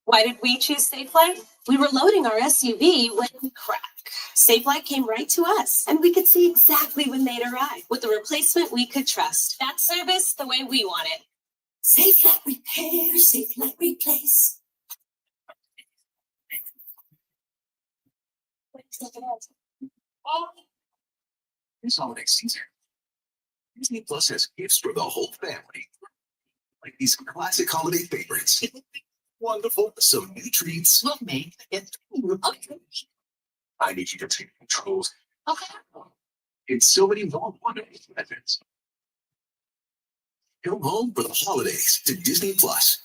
Why did we choose Safelight? We were loading our SUV when crack. Safelight came right to us, and we could see exactly when they'd arrive with a replacement we could trust. That service the way we want it. Safelight repair, Safelight replace. This holiday season, Disney Plus has gifts for the whole family, like these classic holiday favorites. Wonderful. Some new treats. Love me. Okay. I need you to take controls. Okay. And so many more wonderful benefits. Come home for the holidays to Disney Plus.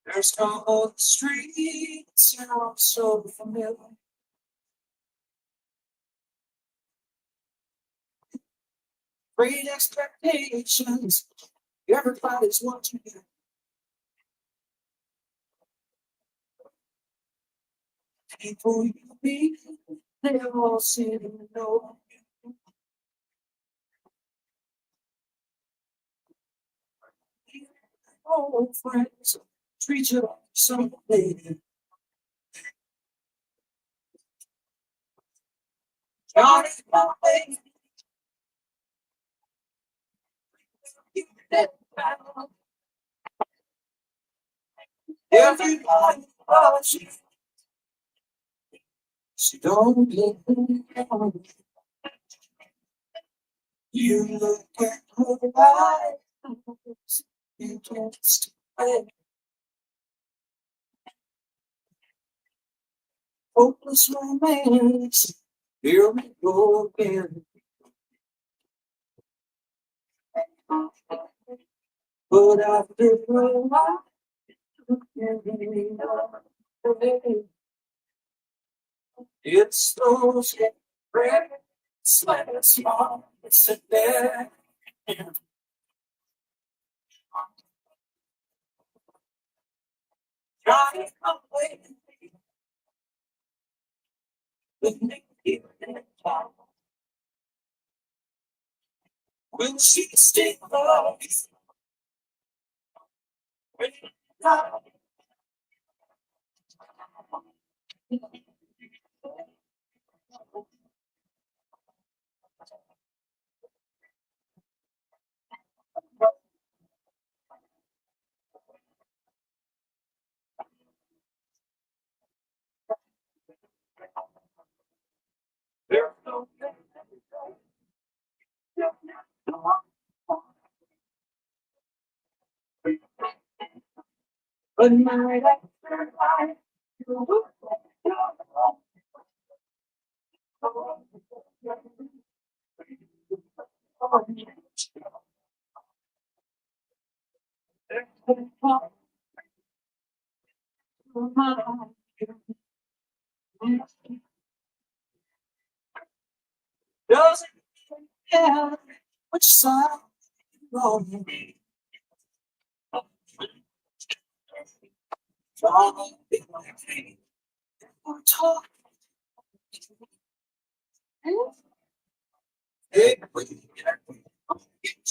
There's no on the streets, and I'm so familiar. Great expectations, everybody's watching you. People you meet, they're all sitting and know. Old friends treat you like something. Johnny, my baby, you let down. Everybody loves you. She don't let me down. You look at her eyes, you can't stay. hopeless romance. Here we go again. But after a while, it's those red slants on the bed. Trying away with me. Will she stay alive? There's no a night after night. Doesn't care which side you're on. Talk. Hey,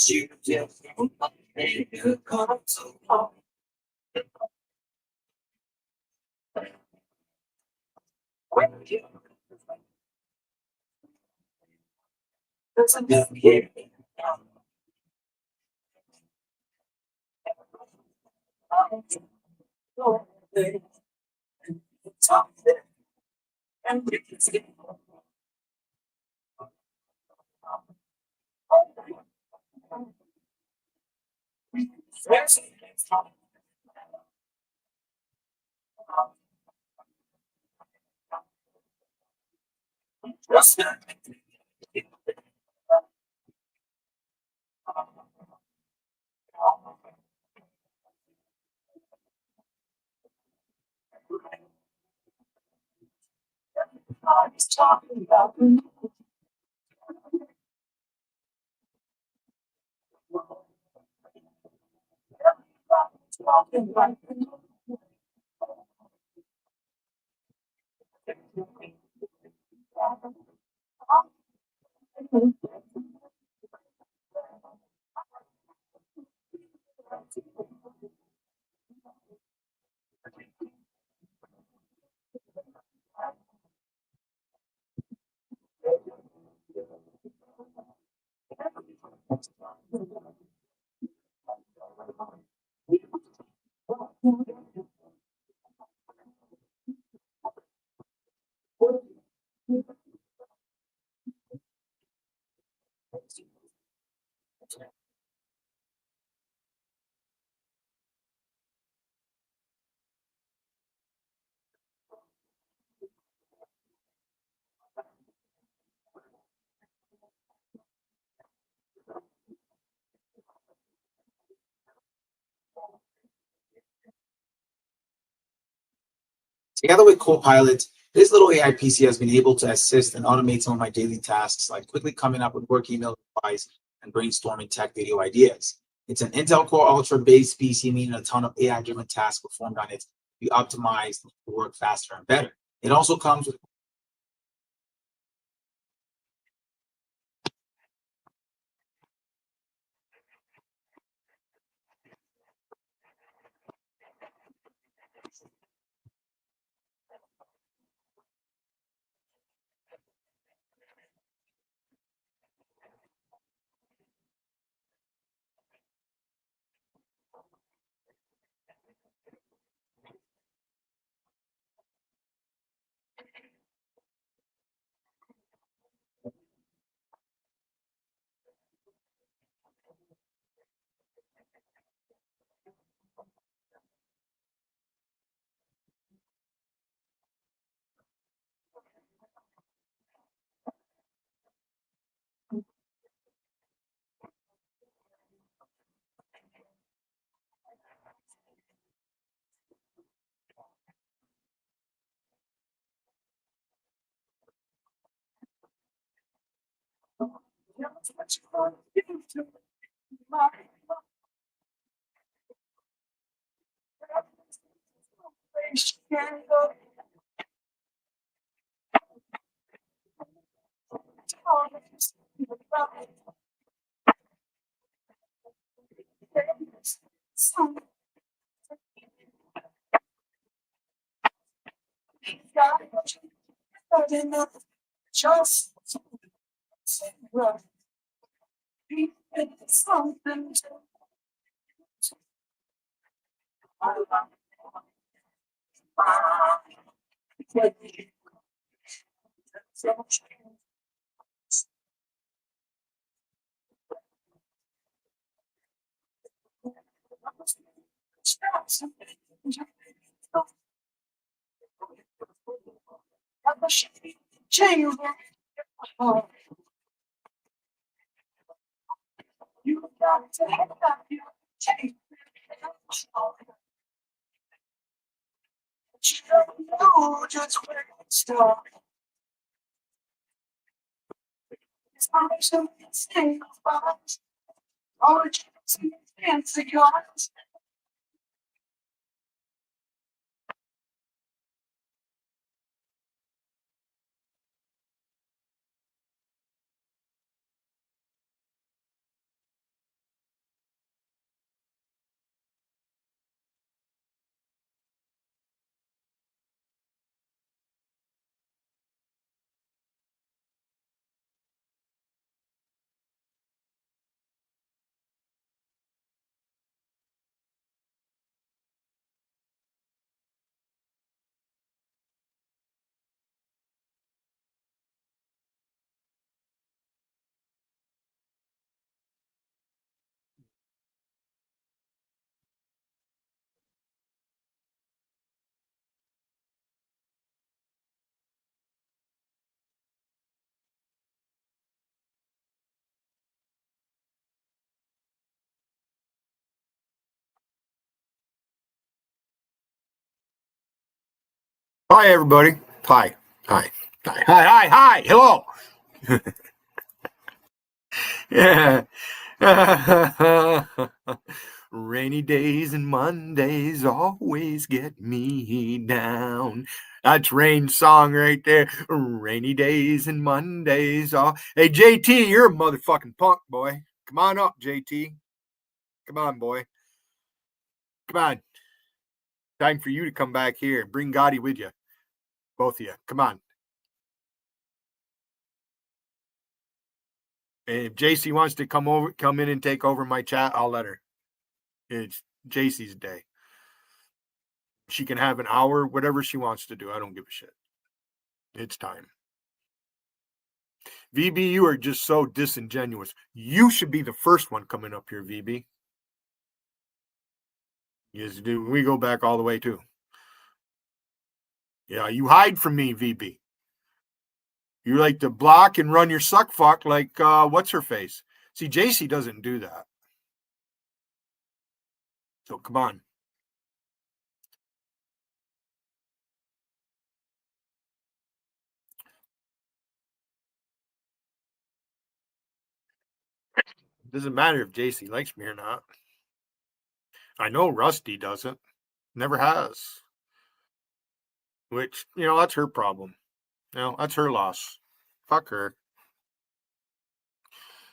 you you come so far. When you there's a new year. Talk and we can see. Just talking about talking about Together with Copilot, this little AI PC has been able to assist and automate some of my daily tasks, like quickly coming up with work email replies and brainstorming tech video ideas. It's an Intel Core Ultra based PC, meaning a ton of AI driven tasks performed on it to be optimized to work faster and better. It also comes with Hi, everybody. Hi. Hi. Hi. Hi. Hi. Hi. Hello. Yeah. Rainy days and Mondays always get me down. That's Rain's song right there. Rainy days and Mondays. Hey, JT, you're a motherfucking punk, boy. Come on up, JT. Come on, boy. Come on. Time for you to come back here. Bring Gotti with you. Both of you. Come on. And if JC wants to come in and take over my chat, I'll let her. It's JC's day. She can have an hour, whatever she wants to do. I don't give a shit. It's time. VB, you are just so disingenuous. You should be the first one coming up here, VB. Yes, dude, we go back all the way too. Yeah, you hide from me, VB. You like to block and run your suck fuck like what's her face. See, JC doesn't do that. So come on. Doesn't matter if JC likes me or not. I know Rusty doesn't. Never has. Which, that's her problem. That's her loss. Fuck her.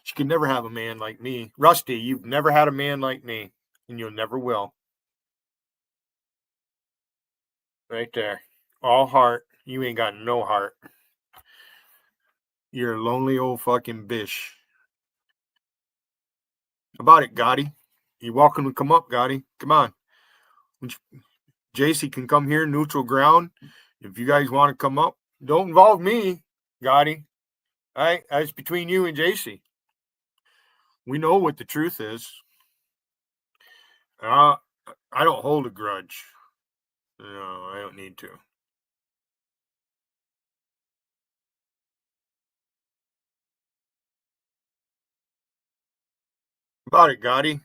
She could never have a man like me. Rusty, you've never had a man like me, and you'll never will. Right there. All heart. You ain't got no heart. You're a lonely old fucking bish. About it, Gotti. You're welcome to come up, Gotti. Come on. JC can come here, neutral ground. If you guys want to come up, don't involve me, Gotti. All right? That's between you and JC. We know what the truth is. I don't hold a grudge. No, I don't need to. About it, Gotti.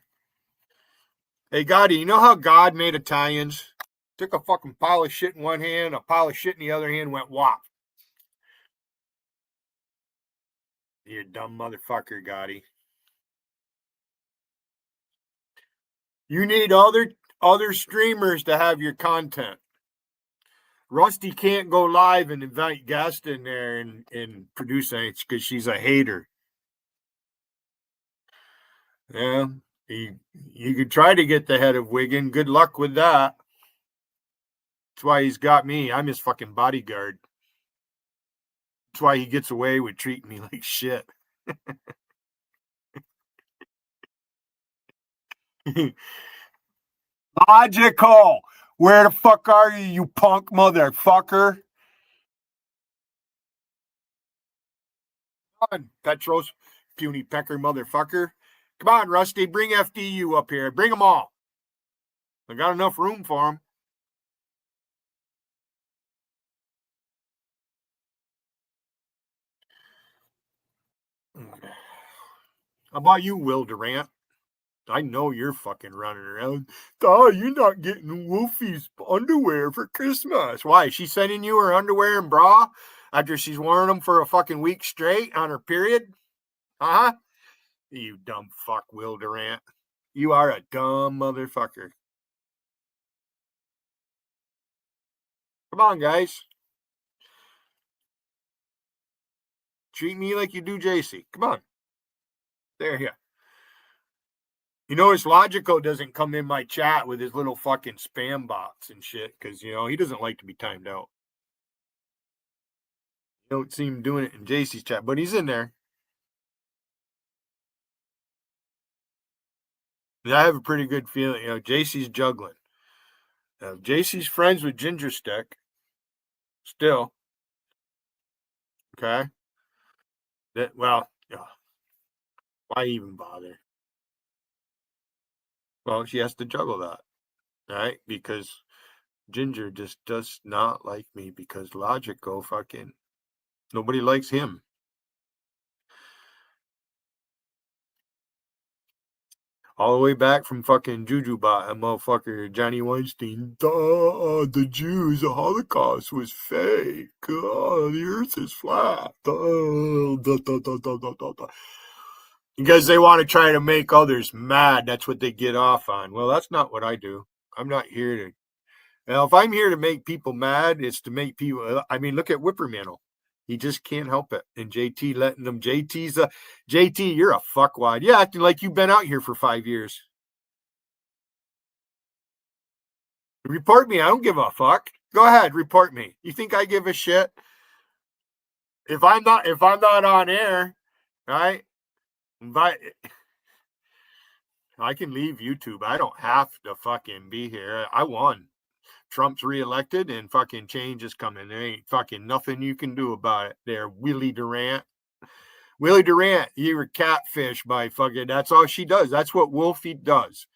Hey, Gotti, you know how God made Italians? Took a fucking pile of shit in one hand, a pile of shit in the other hand, went whop. You a dumb motherfucker, Gotti. You need other streamers to have your content. Rusty can't go live and invite guests in there and produce anything because she's a hater. Yeah, you could try to get the head of Wigan. Good luck with that. That's why he's got me. I'm his fucking bodyguard. That's why he gets away with treating me like shit. Logical. Where the fuck are you, you punk motherfucker? Come on, Petros, puny pecker motherfucker. Come on, Rusty, bring FDU up here. Bring them all. I got enough room for them. How about you, Will Durant? I know you're fucking running around. Oh, you're not getting Wolfie's underwear for Christmas. Why? Is she sending you her underwear and bra after she's worn them for a fucking week straight on her period? Huh? You dumb fuck, Will Durant. You are a dumb motherfucker. Come on, guys. Treat me like you do JC. Come on. There, here. You notice Logico doesn't come in my chat with his little fucking spam bots and shit because, he doesn't like to be timed out. You don't see him doing it in JC's chat, but he's in there. And I have a pretty good feeling, JC's juggling. JC's friends with Ginger Stick. Still. Okay. Why even bother? Well, she has to juggle that, right? Because Ginger just does not like me because Logico fucking nobody likes him. All the way back from fucking Jujubot and motherfucker Johnny Weinstein. The Jews, the Holocaust was fake. The earth is flat. Because they want to try to make others mad. That's what they get off on. Well, that's not what I do. I'm not here to. Now, if I'm here to make people mad, it's to make people. I mean, look at Whippermantle. He just can't help it. And JT letting them. JT, you're a fuckwad. Yeah, acting like you've been out here for 5 years. Report me. I don't give a fuck. Go ahead, report me. You think I give a shit? If I'm not on air, right? But I can leave YouTube. I don't have to fucking be here. I won. Trump's reelected and fucking change is coming. There ain't fucking nothing you can do about it there, Willie Durant. Willie Durant, you were catfish by fucking, that's all she does. That's what Wolfie does.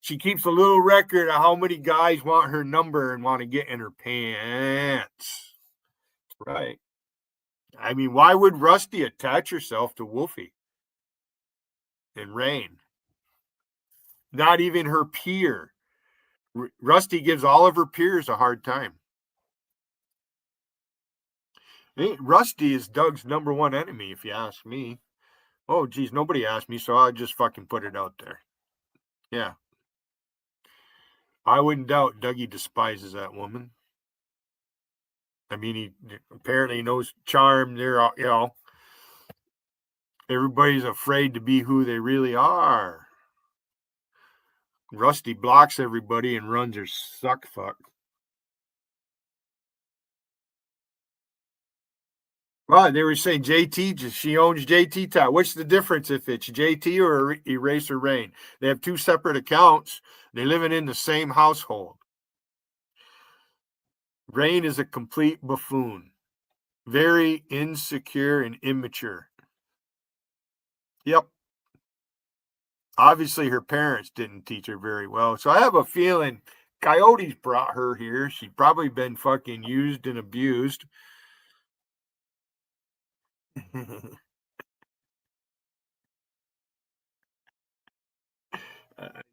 She keeps a little record of how many guys want her number and want to get in her pants. Right. I mean, why would Rusty attach herself to Wolfie and Rain? Not even her peer. Rusty gives all of her peers a hard time. Rusty is Doug's number one enemy, if you ask me. Oh, geez, nobody asked me, so I just fucking put it out there. Yeah. I wouldn't doubt Dougie despises that woman. I mean, he apparently knows charm. They're, everybody's afraid to be who they really are. Rusty blocks everybody and runs her suck fuck. Well, they were saying JT, she owns JT Town. What's the difference if it's JT or Eraser Rain? They have two separate accounts. They're living in the same household. Rain is a complete buffoon. Very insecure and immature. Yep. Obviously, her parents didn't teach her very well. So I have a feeling Coyotes brought her here. She's probably been fucking used and abused. You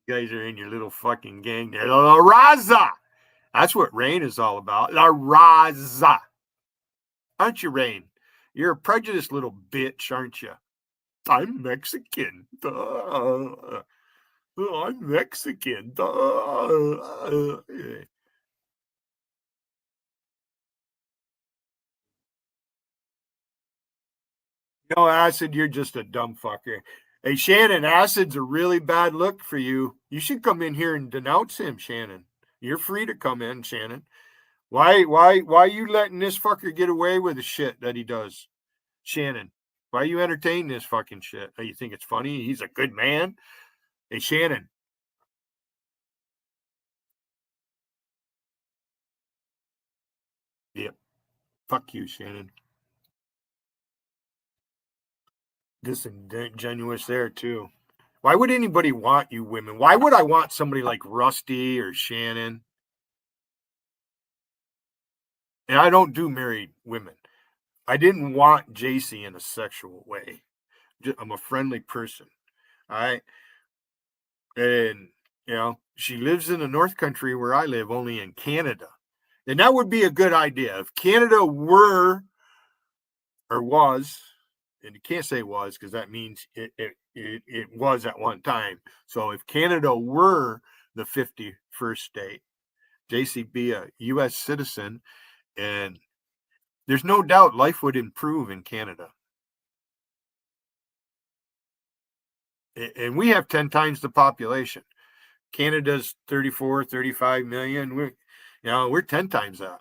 guys are in your little fucking gang there. La Raza! That's what Rain is all about. La Raza. Aren't you, Rain? You're a prejudiced little bitch, aren't you? I'm Mexican. Duh. I'm Mexican. Duh. No, Acid, you're just a dumb fucker. Hey, Shannon, Acid's a really bad look for you. You should come in here and denounce him, Shannon. You're free to come in, Shannon. Why you letting this fucker get away with the shit that he does? Shannon, why you entertain this fucking shit? Oh, you think it's funny? He's a good man? Hey, Shannon. Yep. Fuck you, Shannon. Disingenuous there, too. Why would anybody want you women? Why would I want somebody like Rusty or Shannon? And I don't do married women. I didn't want JC in a sexual way. I'm a friendly person. All right. And, she lives in the North Country where I live, only in Canada. And that would be a good idea. If Canada were or was, and you can't say was because that means it was at one time. So if Canada were the 51st state, JC be a U.S. citizen, and there's no doubt life would improve in Canada. And we have 10 times the population. Canada's 34, 35 million. We're 10 times that.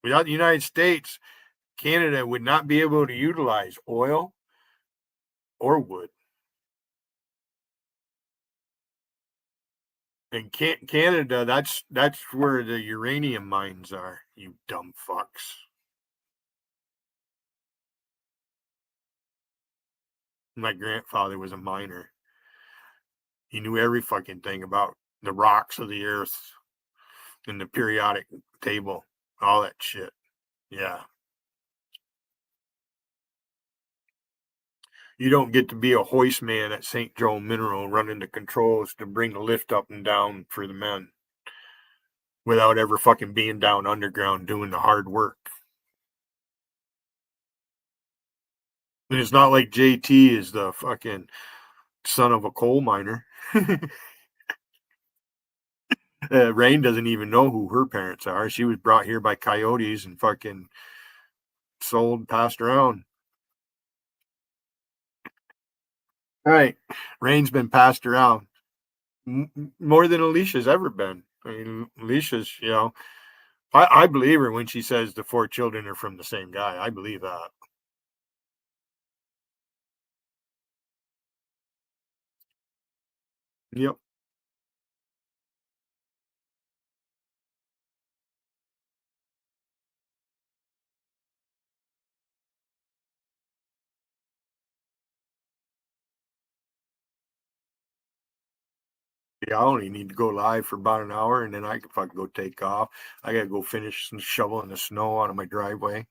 Without the United States, Canada would not be able to utilize oil or wood. And Canada, that's where the uranium mines are, you dumb fucks. My grandfather was a miner. He knew every fucking thing about the rocks of the earth and the periodic table, all that shit. Yeah. You don't get to be a hoist man at St. Joe Mineral running the controls to bring the lift up and down for the men without ever fucking being down underground doing the hard work. And it's not like JT is the fucking son of a coal miner. Rain doesn't even know who her parents are. She was brought here by coyotes and fucking sold, passed around. All right. Rain's been passed around more than Alicia's ever been. I mean, Alicia's, I believe her when she says the 4 children are from the same guy. I believe that. Yep. Yeah, I only need to go live for about an hour and then I can fucking go take off. I gotta go finish shoveling the snow out of my driveway.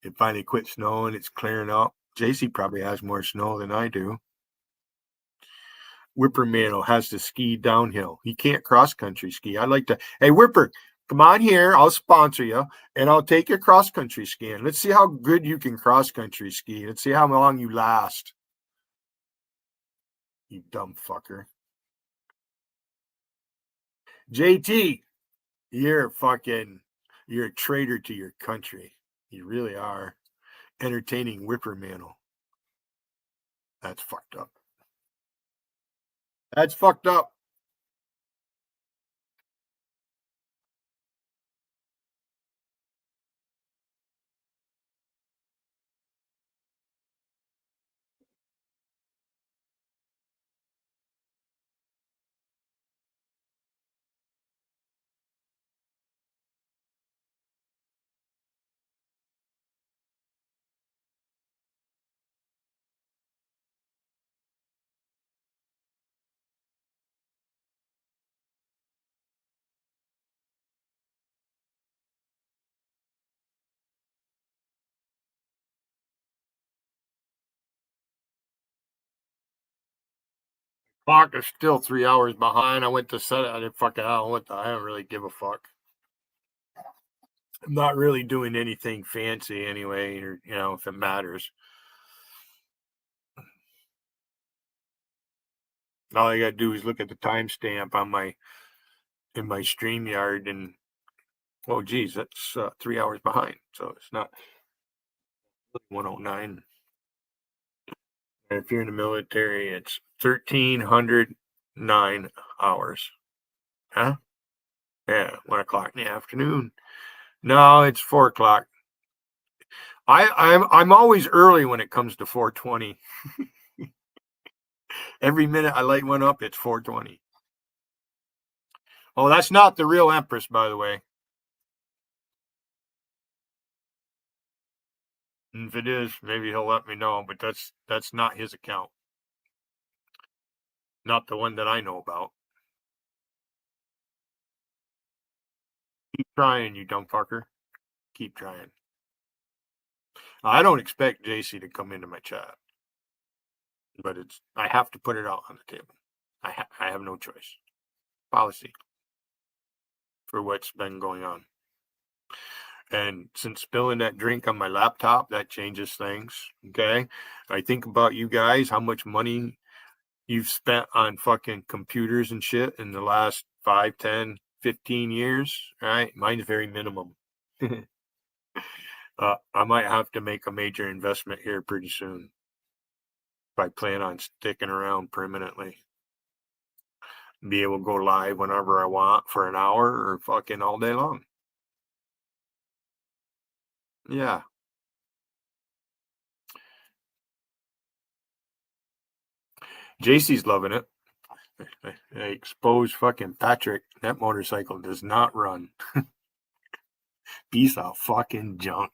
It finally quit snowing. It's clearing up. JC probably has more snow than I do. Whipperman has to ski downhill. He can't cross country ski. I'd like to. Hey, Whipper, come on here. I'll sponsor you and I'll take you cross country skiing. Let's see how good you can cross country ski. Let's see how long you last. You dumb fucker. JT, you're a traitor to your country. You really are. Entertaining Whipperman. That's fucked up. That's fucked up. Clock is still 3 hours behind. I went to set it. I didn't fucking hell. I don't really give a fuck. I'm not really doing anything fancy anyway, or if it matters. All I gotta do is look at the timestamp on in my StreamYard, and oh geez, that's 3 hours behind. So it's not 109. And if you're in the military, it's 1,309 hours. Huh? Yeah, 1 o'clock in the afternoon. No, it's 4 o'clock. I'm always early when it comes to 420. Every minute I light one up, it's 420. Oh, that's not the real Empress, by the way. And if it is, maybe he'll let me know, but that's not his account. Not the one that I know about. Keep trying, you dumb fucker. Keep trying. I don't expect JC to come into my chat, but I have to put it out on the table. I have no choice. Policy for what's been going on. And since spilling that drink on my laptop, that changes things. Okay. I think about you guys, how much money you've spent on fucking computers and shit in the last 5, 10, 15 years. Right. Mine's very minimum. I might have to make a major investment here pretty soon if I plan on sticking around permanently. Be able to go live whenever I want for an hour or fucking all day long. Yeah. JC's loving it. I exposed fucking Patrick. That motorcycle does not run. Piece of fucking junk.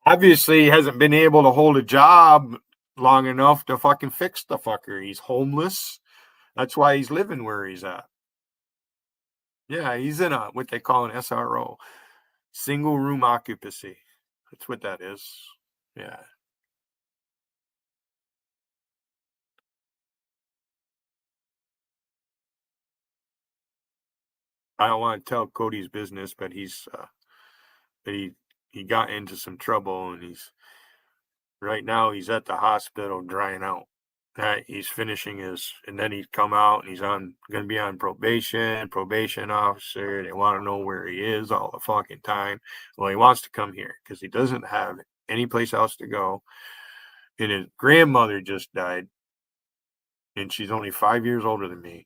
Obviously, he hasn't been able to hold a job long enough to fucking fix the fucker. He's homeless. That's why he's living where he's at. Yeah, he's in what they call an SRO, single room occupancy. That's what that is. Yeah. I don't want to tell Cody's business, but he got into some trouble, and right now he's at the hospital drying out. He's finishing and then he's come out and he's going to be on probation officer. They want to know where he is all the fucking time. Well, he wants to come here because he doesn't have any place else to go. And his grandmother just died, and she's only 5 years older than me.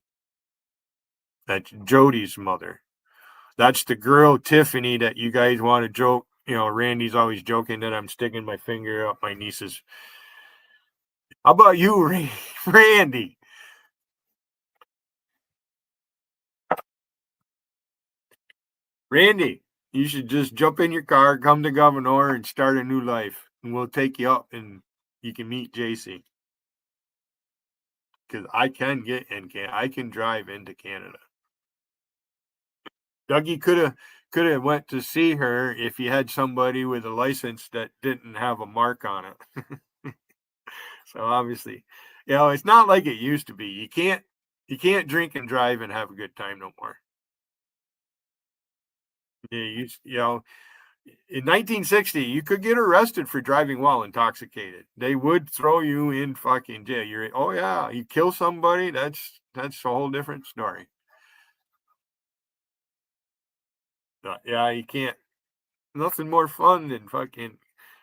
That's Jody's mother. That's the girl, Tiffany, that you guys want to joke. Randy's always joking that I'm sticking my finger up my niece's. How about you, Randy? Randy, you should just jump in your car, come to Governor, and start a new life. And we'll take you up and you can meet JC. Because I can get in Canada. I can drive into Canada. Dougie could have went to see her if he had somebody with a license that didn't have a mark on it. So obviously, it's not like it used to be. You can't drink and drive and have a good time no more. In 1960, you could get arrested for driving while intoxicated. They would throw you in fucking jail. You kill somebody, that's a whole different story. You can't. Nothing more fun than fucking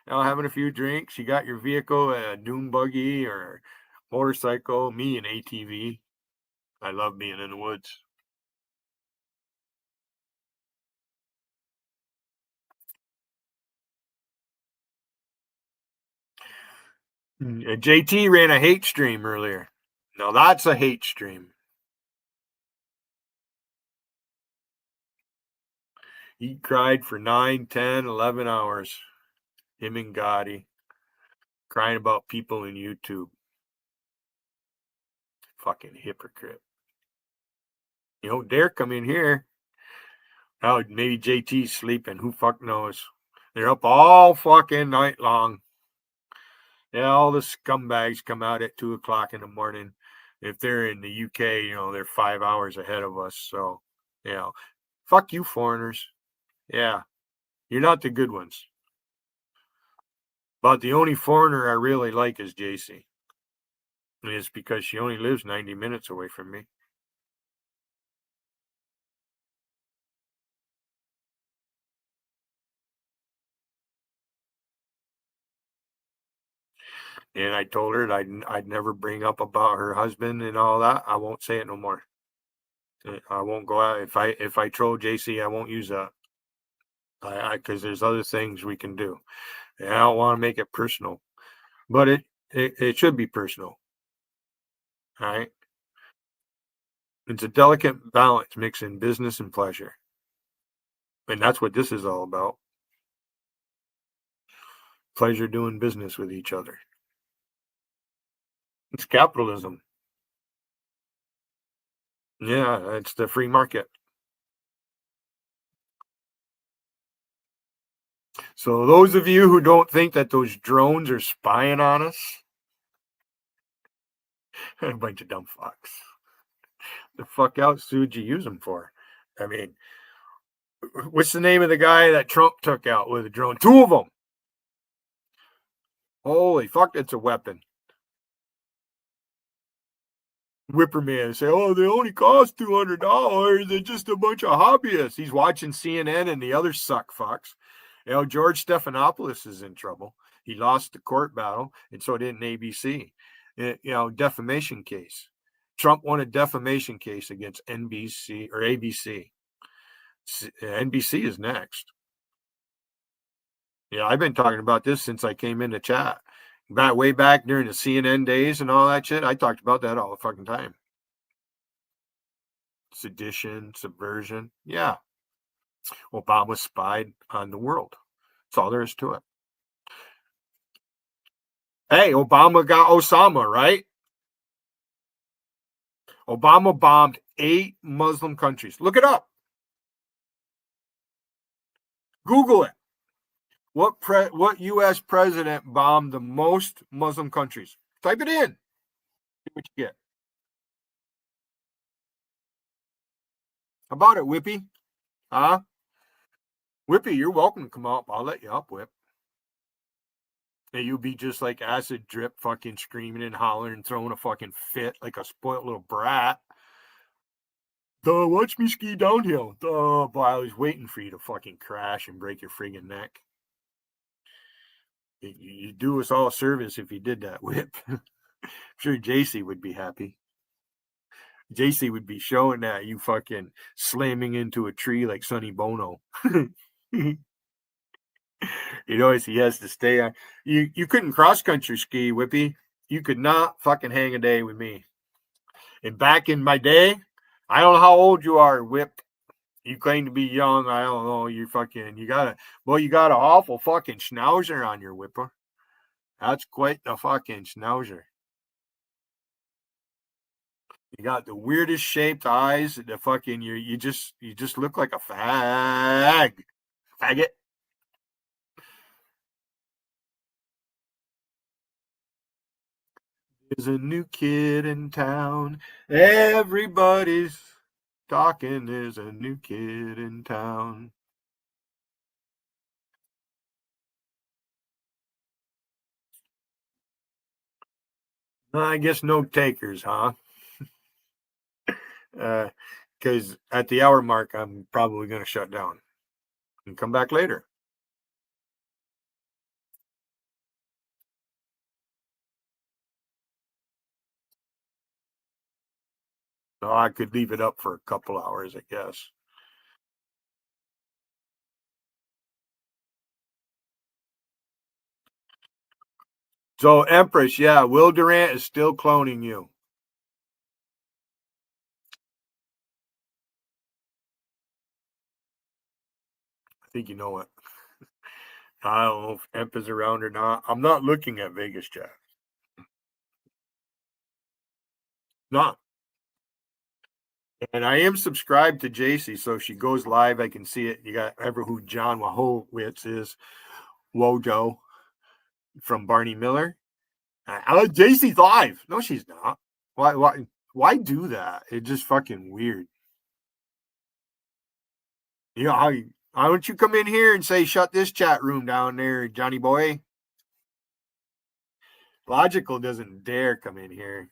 having a few drinks. You got your vehicle, a dune buggy or motorcycle. Me, an ATV. I love being in the woods. JT ran a hate stream earlier. Now that's a hate stream. He cried for 9, 10, 11 hours. Him and Gotti. Crying about people in YouTube. Fucking hypocrite. Dare come in here. Oh, maybe JT's sleeping. Who fuck knows? They're up all fucking night long. Yeah, all the scumbags come out at 2 o'clock in the morning. If they're in the UK, they're 5 hours ahead of us. So, fuck you, foreigners. Yeah, you're not the good ones. But the only foreigner I really like is JC. And it's because she only lives 90 minutes away from me. And I told her that I'd never bring up about her husband and all that. I won't say it no more. I won't go out if I troll JC. I won't use that. Because there's other things we can do. And I don't want to make it personal, but it should be personal. All right. It's a delicate balance mixing business and pleasure. And that's what this is all about. Pleasure doing business with each other. It's capitalism. Yeah, it's the free market. So those of you who don't think that those drones are spying on us, a bunch of dumb fucks. The fuck else would you use them for? I mean, what's the name of the guy that Trump took out with a drone? 2 of them. Holy fuck, it's a weapon. Whipperman say, oh, they only cost $200. They're just a bunch of hobbyists. He's watching CNN and the other suck fucks. You know, George Stephanopoulos is in trouble. He lost the court battle, and so didn't ABC. Defamation case. Trump won a defamation case against NBC or ABC. NBC is next. Yeah, I've been talking about this since I came into chat. Way back during the CNN days and all that shit, I talked about that all the fucking time. Sedition, subversion. Yeah. Obama spied on the world. That's all there is to it. Hey, Obama got Osama, right? Obama bombed 8 Muslim countries. Look it up. Google it. What U.S. president bombed the most Muslim countries? Type it in. See what you get. How about it, Whippy? Huh? Whippy, you're welcome to come up. I'll let you up, Whip. And you'll be just like acid drip, fucking screaming and hollering and throwing a fucking fit like a spoiled little brat. Watch me ski downhill. Boy, I was waiting for you to fucking crash and break your friggin' neck. You do us all a service if you did that, Whip. I'm sure JC would be happy. JC would be showing that you fucking slamming into a tree like Sonny Bono. He has to stay on. You couldn't cross country ski, Whippy. You could not fucking hang a day with me. And back in my day, I don't know how old you are, Whip. You claim to be young. I don't know. You got an awful fucking schnauzer on your Whipper. That's quite the fucking schnauzer. You got the weirdest shaped eyes. The fucking you just look like a faggot. There's a new kid in town. Everybody's talking. There's a new kid in town. I guess no takers, huh? Because at the hour mark, I'm probably going to shut down and come back later. So I could leave it up for a couple hours, I guess. So Empress, yeah, Will Durant is still cloning you. I think you know it. I don't know if Emp is around or not. I'm not looking at Vegas chat. Not. And I am subscribed to JC, so if she goes live, I can see it. You got ever who John Wahowitz is, Wojo from Barney Miller. JC's live. No, she's not. Why do that? It's just fucking weird. You know how Why don't you come in here and say, shut this chat room down there, Johnny boy? Logical doesn't dare come in here.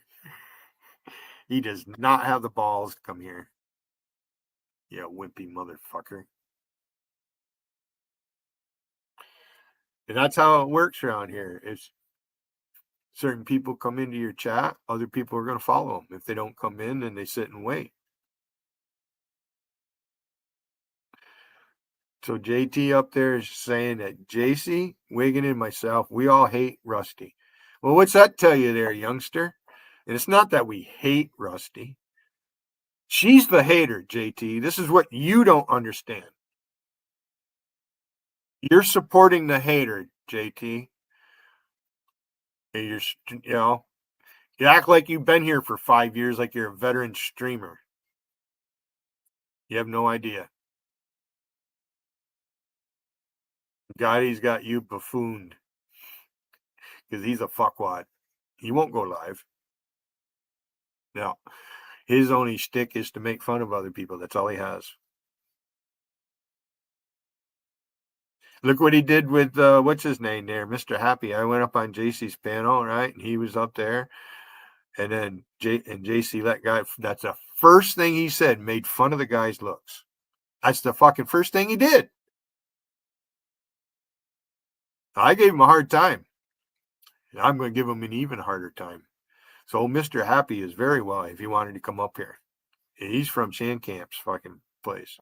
He does not have the balls to come here. Yeah, wimpy motherfucker. And that's how it works around here. It's certain people come into your chat, other people are going to follow them. If they don't come in, then they sit and wait. So JT up there is saying that JC, Wigan, and myself, we all hate Rusty. Well, what's that tell you there, youngster? And it's not that we hate Rusty. She's the hater, JT. This is what you don't understand. You're supporting the hater, JT. And you act like you've been here for 5 years, like you're a veteran streamer. You have no idea. Gotti's got you buffooned because he's a fuckwad. He won't go live. No, his only shtick is to make fun of other people. That's all he has. Look what he did with what's his name there, Mr. Happy. I went up on JC's panel, right, and he was up there, and then JC let guy. That's the first thing he said. Made fun of the guy's looks. That's the fucking first thing he did. I gave him a hard time. I'm going to give him an even harder time. So Mr. Happy is very well if he wanted to come up here. He's from Shankamp's fucking place.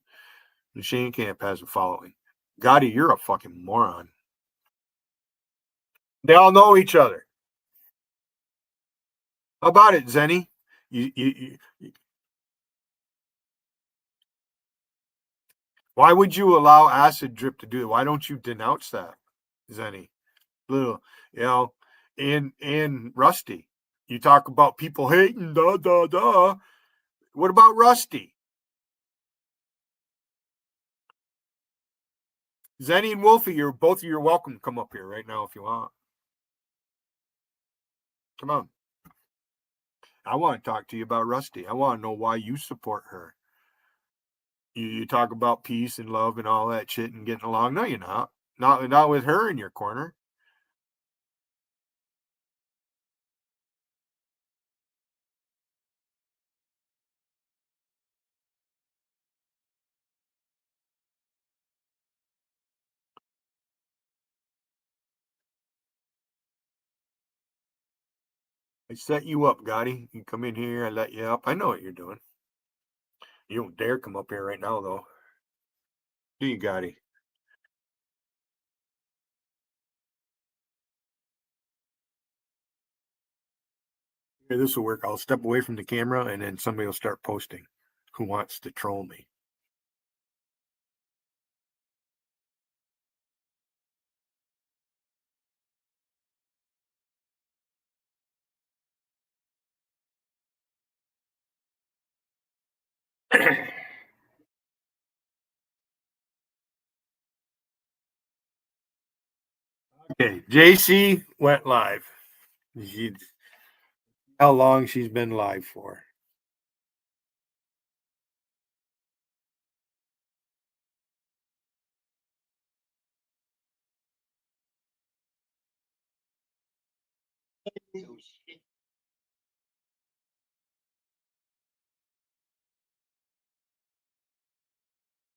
And Shankamp has a following. Gotti, you're a fucking moron. They all know each other. How about it, Zenny? Why would you allow acid drip to do it? Why don't you denounce that, Zenny? Little, and Rusty. You talk about people hating, What about Rusty? Zenny and Wolfie, you're welcome to come up here right now if you want. Come on. I want to talk to you about Rusty. I want to know why you support her. You talk about peace and love and all that shit and getting along. No, you're not. Not with her in your corner. I set you up, Gotti. You come in here, I let you up. I know what you're doing. You don't dare come up here right now, though. Do you, Gotti? Here, this will work. I'll step away from the camera, and then somebody will start posting who wants to troll me. Okay, JC went live. How long she's been live for? Oh, shit.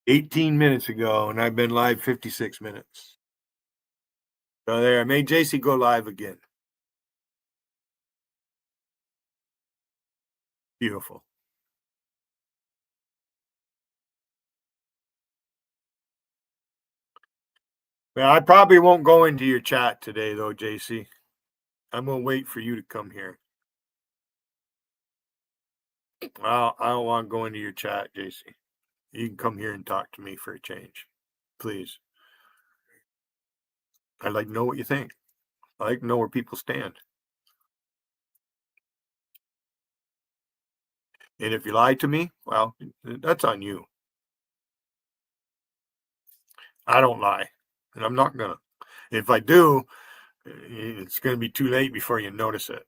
18 minutes ago, and I've been live 56 minutes. So there, I made JC go live again. Beautiful. Well, I probably won't go into your chat today, though, JC. I'm going to wait for you to come here. Well, I don't want to go into your chat, JC. You can come here and talk to me for a change. Please. I'd like to know what you think. I like to know where people stand. And if you lie to me, well, that's on you. I don't lie, and I'm not going to. If I do, it's going to be too late before you notice it.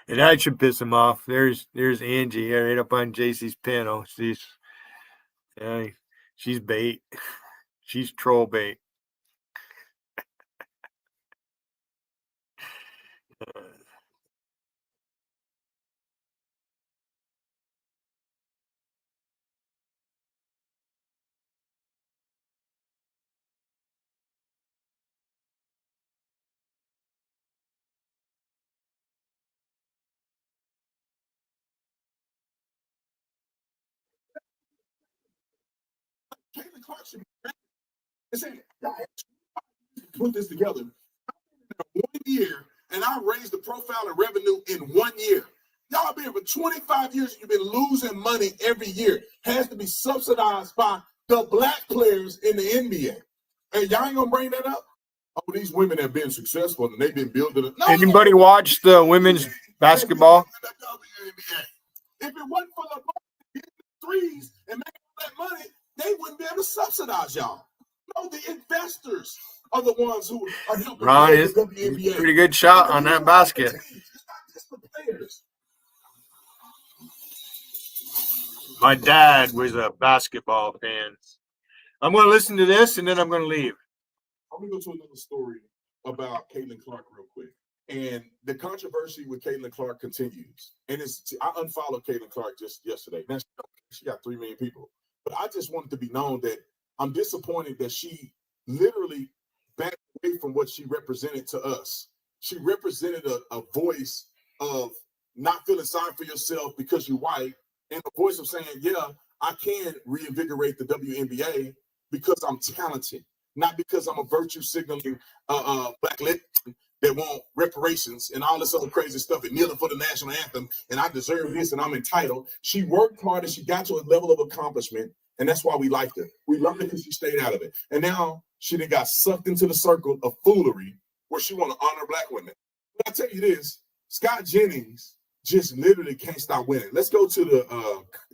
And that should piss him off. There's Angie right up on JC's panel. She's bait. She's troll bait. Caitlin Clark should be saying, y'all put this together 1 year, and I raised the profile and revenue in 1 year. Y'all been for 25 years, you've been losing money every year. Has to be subsidized by the black players in the NBA. And y'all ain't gonna bring that up? Oh, these women have been successful and they've been building it. No, Anybody watch the women's basketball? If it wasn't for the threes and making that money, they wouldn't be able to subsidize y'all. No, the investors are the ones who are helping. Ron is pretty good shot on that basket. It's not just the players. My dad was a basketball fan. I'm going to listen to this and then I'm going to leave. I'm going to go to another story about Caitlin Clark real quick. And the controversy with Caitlin Clark continues. And I unfollowed Caitlin Clark just yesterday. Now, she got 3 million people. But I just wanted to be known that I'm disappointed that she literally backed away from what she represented to us. She represented a voice of not feeling sorry for yourself because you're white, and a voice of saying, yeah, I can reinvigorate the WNBA because I'm talented, not because I'm a virtue signaling black lesbian that want reparations and all this other crazy stuff and kneeling for the national anthem and I deserve this and I'm entitled. She worked hard and she got to a level of accomplishment, and that's why we liked her. We loved her because she stayed out of it. And now she then got sucked into the circle of foolery where she want to honor black women. But I tell you this, Scott Jennings just literally can't stop winning. Let's go to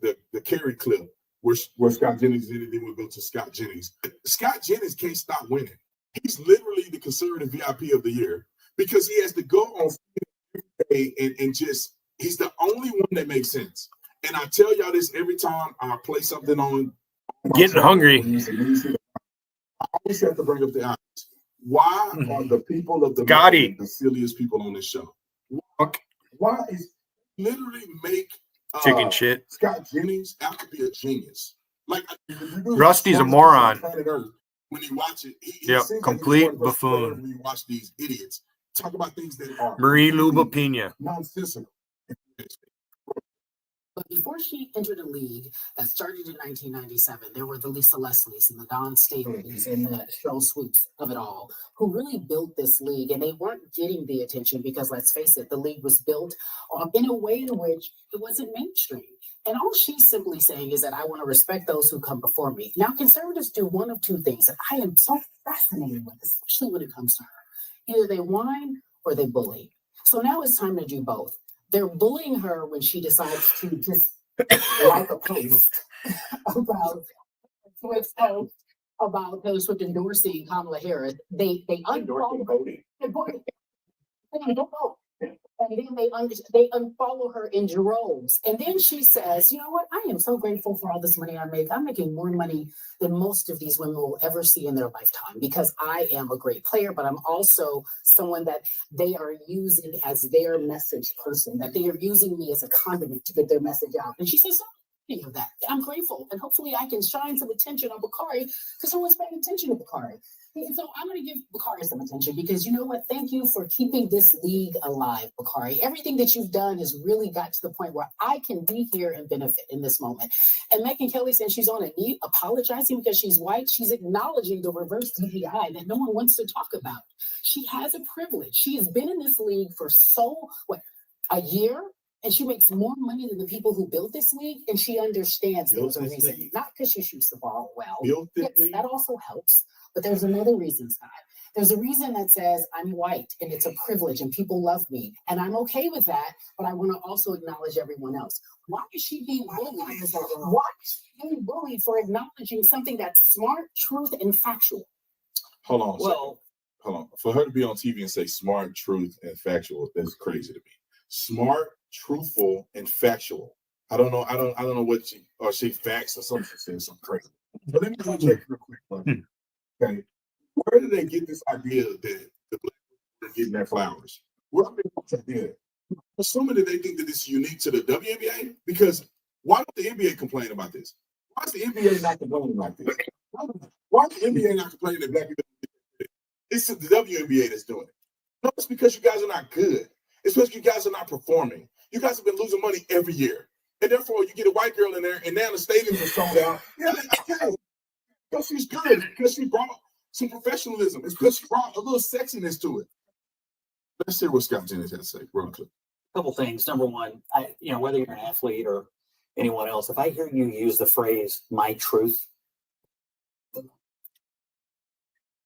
the Kerry clip where Scott Jennings did it. Then we'll go to Scott Jennings. Scott Jennings can't stop winning. He's literally the conservative VIP of the year because he has to go on and just, he's the only one that makes sense. And I tell y'all this every time I play something on. Getting hungry. I always have to bring up the obvious. Why are the people of the Gotti the silliest people on this show? Why is literally make chicken shit Scott Jennings out to be a genius? Like Rusty's a moron. Planet Earth. When you watch it, Yep, complete buffoon. When you watch these idiots talk about things that are Marie Luba Pena. nonsensical. But before she entered a league that started in 1997, there were the Lisa Leslies and the Don Staley's and the Cheryl Swoops of it all, who really built this league. And they weren't getting the attention because, let's face it, the league was built in a way in which it wasn't mainstream. And all she's simply saying is that I want to respect those who come before me. Now, conservatives do one of two things that I am so fascinated with, especially when it comes to her. Either they whine or they bully. So now it's time to do both. They're bullying her when she decides to just like a post about Taylor Swift endorsing Kamala Harris. They unfollow her. And then they unfollow her in droves. And then she says, you know what? I am so grateful for all this money I make. I'm making more money than most of these women will ever see in their lifetime because I am a great player, but I'm also someone that they are using as their message person, that they are using me as a conduit to get their message out. And she says, something of that. I'm grateful. And hopefully I can shine some attention on Bakari because no one's paying attention to Bakari. And so I'm going to give Bakari some attention because you know what? Thank you for keeping this league alive, Bakari. Everything that you've done has really got to the point where I can be here and benefit in this moment. And Megyn Kelly says she's on a knee apologizing because she's white. She's acknowledging the reverse DEI that no one wants to talk about. She has a privilege. She has been in this league for a year? And she makes more money than the people who built this league, and she understands there's a reason. Not because she shoots the ball well. Yes, that also helps. But there's another reason, Scott. There's a reason that says I'm white, and it's a privilege, and people love me. And I'm okay with that, but I want to also acknowledge everyone else. Why is she being bullied? Why is she being bullied for acknowledging something that's smart, truth, and factual? Hold on. Hold on. For her to be on TV and say smart, truth, and factual, that's crazy to me. smart, truthful, and factual. I don't know what she facts or something. She said something crazy. But let me go check real quick. Okay. Where did they get this idea that the black people are getting their flowers? Where did they get this idea? Assuming that they think that this is unique to the WNBA, because why don't the NBA complain about this? Why is the NBA not complaining about this? Why is the NBA not complaining that black people? It's the WNBA that's doing it. No, it's because you guys are not good. It's because you guys are not performing. You guys have been losing money every year. And therefore, you get a white girl in there, and now the stadiums are sold out. Yeah, okay. Because she's good. Because she brought some professionalism. It's because she brought a little sexiness to it. Let's hear what Scott Jennings has to say real quick. Couple things. Number one, whether you're an athlete or anyone else, if I hear you use the phrase "my truth,"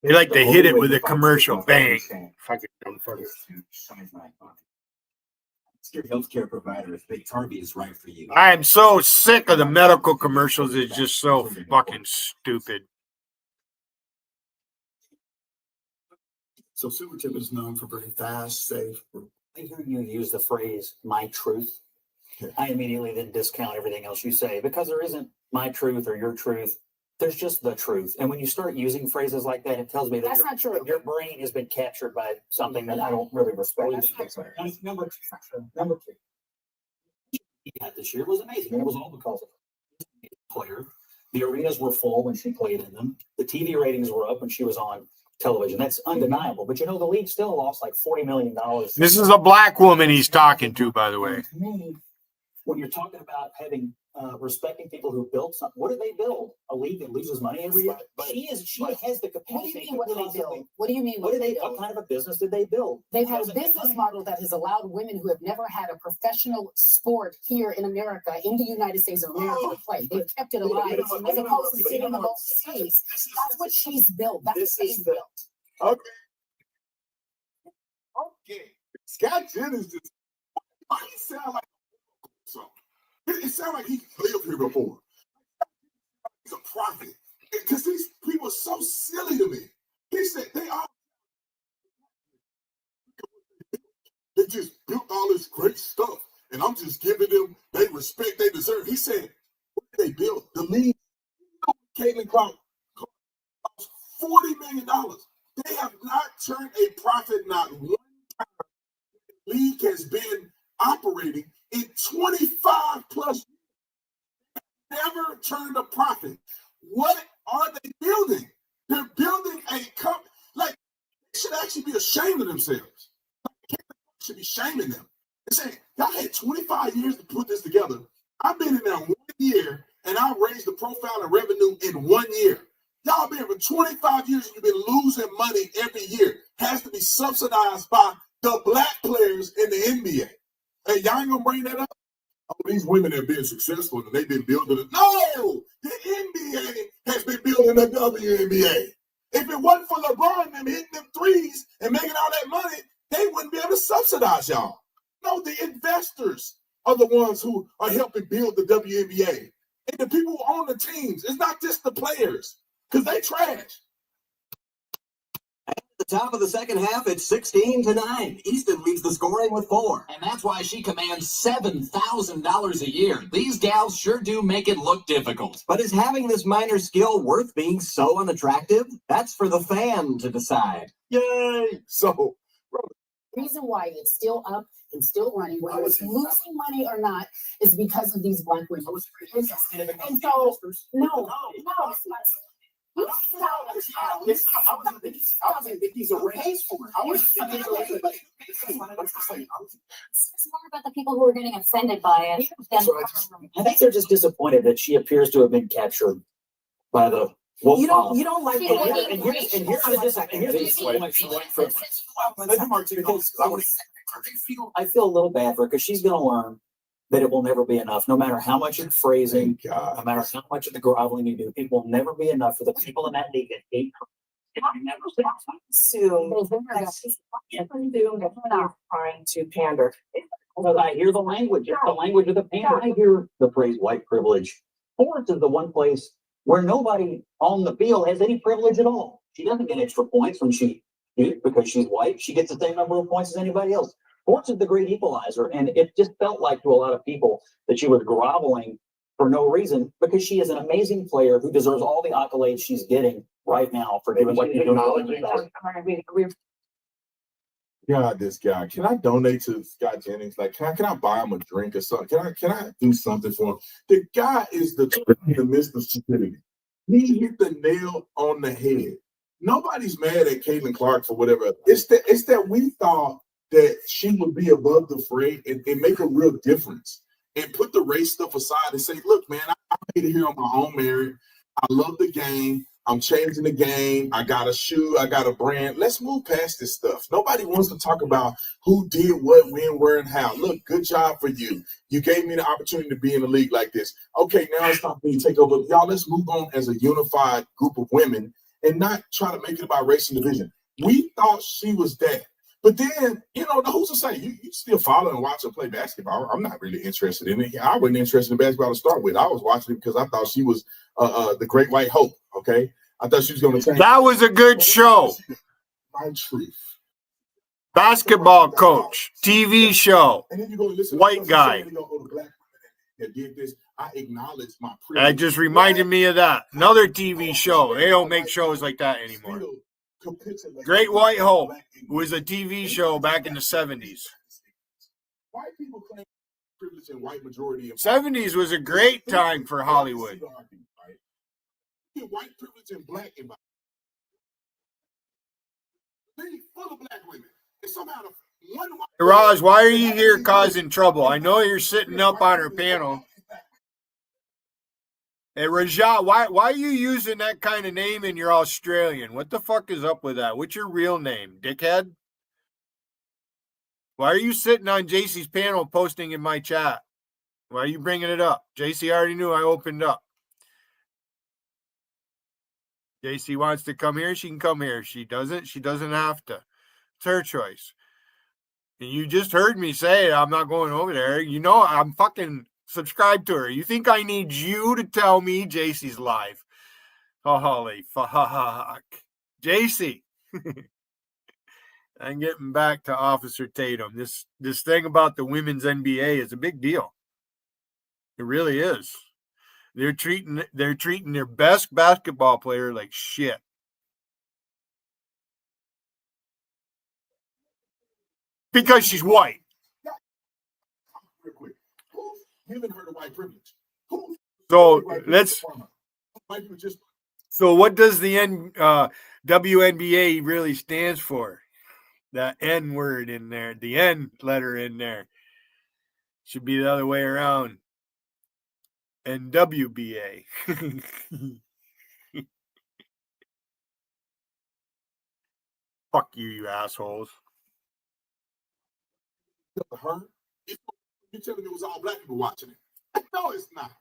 They like to hit it with a commercial. Bang. Fucking dumb fuckers. Your healthcare provider if Big Tarby is right for you. I am so sick of the medical commercials. It's just so fucking stupid. So Silvertip is known for very fast, safe. I hear you use the phrase "my truth." I immediately then discount everything else you say because there isn't my truth or your truth. There's just the truth. And when you start using phrases like that, it tells me that That's not true. your brain has been captured by something that I don't really respect. That's not Number two. He had this year was amazing. And it was all because of the player. The arenas were full when she played in them. The TV ratings were up when she was on television. That's undeniable. But the league still lost like $40 million. This is a black woman he's talking to, by the way. To me, when you're talking about having respecting people who built something, what did they build? A league that loses money every year? She has the capacity. What do you mean? What did they build? What do you mean? What kind of a business did they build? They've had a business model that has allowed women who have never had a professional sport here in America, in the United States of America, to play. They've kept it alive as opposed to sitting in the most seats. That's what she's built. That's what she's built. Okay. Scott Jennings just why he sound like something. It sounds like he lived here before. He's a prophet. Because these people are so silly to me. He said they just built all this great stuff. And I'm just giving them they respect they deserve. He said, what did they build? The league. Caitlin Clark cost $40 million. They have not turned a profit not one time. The league has been operating in 25 plus years. Never turned a profit. What are they building? They're building a company. Like, they should actually be ashamed of themselves. Should be shaming them. They're saying, y'all had 25 years to put this together. I've been in there 1 year, and I raised the profile and revenue in 1 year. Y'all been here for 25 years, and you've been losing money every year. Has to be subsidized by the black players in the NBA. Hey, y'all ain't gonna bring that up? Oh, these women have been successful and they've been building it. No! The NBA has been building the WNBA. If it wasn't for LeBron and them hitting them threes and making all that money, they wouldn't be able to subsidize y'all. No, the investors are the ones who are helping build the WNBA. And the people who own the teams. It's not just the players, because they trash. At the top of the second half, it's 16-9. Easton leads the scoring with 4. And that's why she commands $7,000 a year. These gals sure do make it look difficult. But is having this minor skill worth being so unattractive? That's for the fan to decide. Yay! So, The reason why it's still up and still running, whether it's losing money or not, is because of these black women. And so, no. You It's more about the people who are getting offended by it. I think they're just disappointed that she appears to have been captured by the wolf. You don't like She the didn't way. even I feel a little bad for her because she's going to learn that it will never be enough. No matter how much of the phrasing, no matter how much of the groveling you do, it will never be enough for the people in that league that hate her. Assume that she's not trying to pander. Because I hear the language. It's the language of the pander. I hear the phrase white privilege. Sports is the one place where nobody on the field has any privilege at all. She doesn't get extra points when because she's white. She gets the same number of points as anybody else. Sports is the great equalizer, and it just felt like to a lot of people that she was groveling for no reason because she is an amazing player who deserves all the accolades she's getting right now for doing what she's doing. God, this guy. Can I donate to Scott Jennings? Like, can I buy him a drink or something? Can I do something for him? The guy is the in the midst of stupidity. He hit the nail on the head. Nobody's mad at Caitlin Clark for whatever. It's that we thought that she would be above the fray and make a real difference and put the race stuff aside and say, look, man, I made it here on my own merit. I love the game. I'm changing the game. I got a shoe. I got a brand. Let's move past this stuff. Nobody wants to talk about who did what, when, where, and how. Look, good job for you. You gave me the opportunity to be in a league like this. Okay, now it's time for me to take over. Y'all, let's move on as a unified group of women and not try to make it about race and division. We thought she was that. But then, who's to say? You still follow and watch her play basketball. I'm not really interested in it. I wasn't interested in basketball to start with. I was watching it because I thought she was the Great White Hope, okay? I thought she was going to change. That was a good show. My truth. Basketball coach, TV show, And then you go listen white guy. Black women that did this. I acknowledge my That privilege. just reminded me of that. Another TV show. They don't make shows like that anymore. Great White Hope was a TV show back in the 70s. White people claim privilege and white majority. 70s was a great time for Hollywood. White privilege and black environment. They full of black women. And somehow one white Raj, why are you here causing trouble? I know you're sitting up on her panel. Hey, Rajat, why are you using that kind of name and you're Australian? What the fuck is up with that? What's your real name, dickhead? Why are you sitting on JC's panel posting in my chat? Why are you bringing it up? JC already knew I opened up. JC wants to come here, she can come here. She doesn't have to. It's her choice. And you just heard me say I'm not going over there. You know I'm fucking subscribed to her. You think I need you to tell me JC's live? Holy fuck. JC. I'm getting back to Officer Tatum. This thing about the women's NBA is a big deal. It really is. They're treating their best basketball player like shit. Because she's white. Real quick. Who's giving her the white privilege? Who's So let's. white people just So what does the WNBA really stands for? That N word in there, the N letter in there. Should be the other way around. NWBA. Fuck you, you assholes. her. You telling me it was all black people watching it? No, it's not.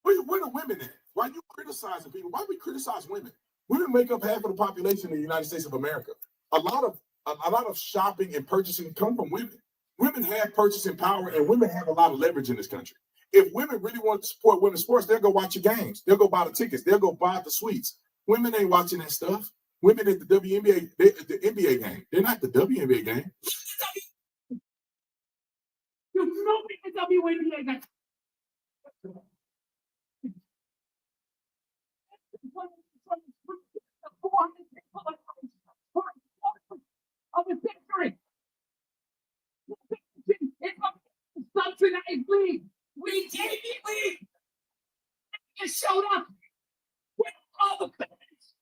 Where the women at? Why are you criticizing people? Why we criticize women? Women make up half of the population in the United States of America. A lot of shopping and purchasing come from women. Women have purchasing power, and women have a lot of leverage in this country. If women really want to support women's sports, they'll go watch your games. They'll go buy the tickets. They'll go buy the suites. Women ain't watching that stuff. Women at the WNBA, the NBA game. They're not the WNBA game. You know me the WNBA game. Of a victory. It's subsidized league. We gave you league. You showed up with all the benefits.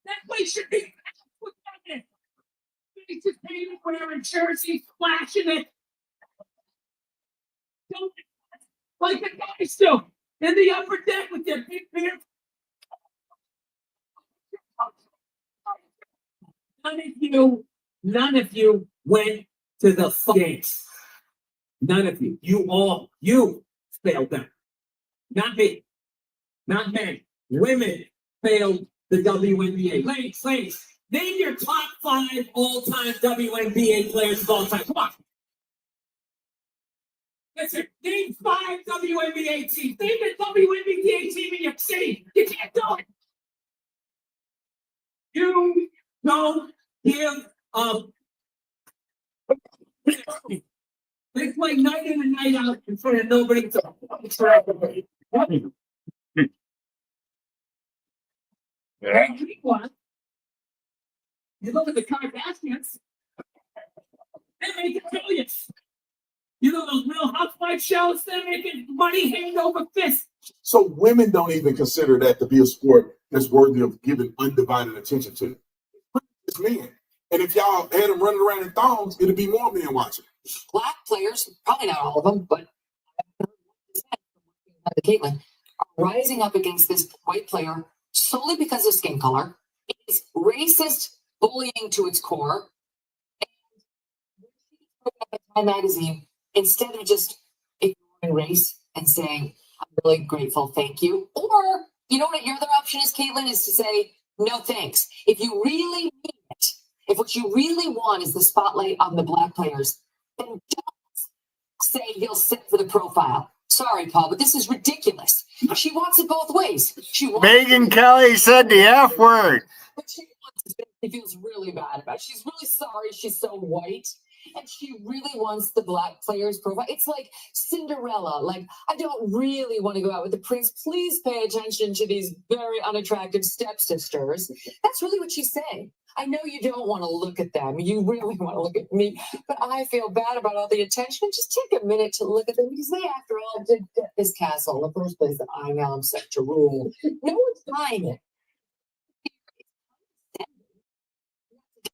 That place should be with benefits. It's just painted wearing jerseys, flashing it. Don't like the guys do in the upper deck with their big beard. None of you went to the games. None of you. You failed them. Not me. Not men. Women failed the WNBA. Ladies, name your top 5 all-time WNBA players of all time. Come on. Listen, name 5 WNBA teams. Name the WNBA team in your city. You can't do it. You don't give up. They play night in and night out in front of nobody to track of it. You look at the Kardashians, they make billions. You know those Real Housewives shows, they're making money hand over fist. So women don't even consider that to be a sport that's worthy of giving undivided attention to. It's men. And if y'all had them running around in thongs, it'd be more men watching. Black players, probably not all of them, but Caitlin, are rising up against this white player solely because of skin color. It is racist bullying to its core. And Time magazine, instead of just ignoring race and saying, I'm really grateful, thank you. Or, you know what your other option is, Caitlin, is to say, no thanks. If you really mean it, if what you really want is the spotlight on the black players, then don't say he'll sit for the profile. Sorry, Paul, but this is ridiculous. She wants it both ways. Megan Kelly said the F word. But she wants it. She feels really bad about it. She's really sorry she's so white. And she really wants the black players profile. It's like Cinderella. Like, I don't really want to go out with the prince. Please pay attention to these very unattractive stepsisters. That's really what she's saying. I know you don't want to look at them. You really want to look at me. But I feel bad about all the attention. Just take a minute to look at them because they, after all, did get this castle in the first place that I now am set to rule. No one's buying it.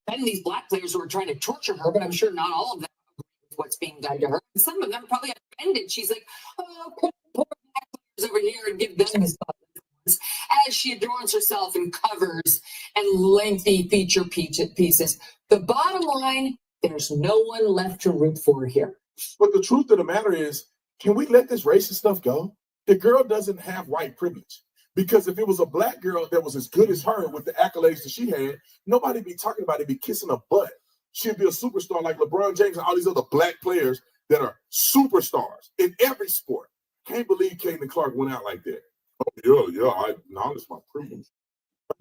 Defend these black players who are trying to torture her, but I'm sure not all of them agree with what's being done to her. And some of them probably offended. She's like, oh, put poor black players over here and give them his buttons. As she adorns herself in covers and lengthy feature pieces. The bottom line, there's no one left to root for here. But the truth of the matter is, can we let this racist stuff go? The girl doesn't have white privilege. Because if it was a black girl that was as good as her with the accolades that she had, nobody'd be talking about it, be kissing her butt. She'd be a superstar like LeBron James and all these other black players that are superstars in every sport. Can't believe Caitlin Clark went out like that. Oh, yeah, I acknowledge my privilege.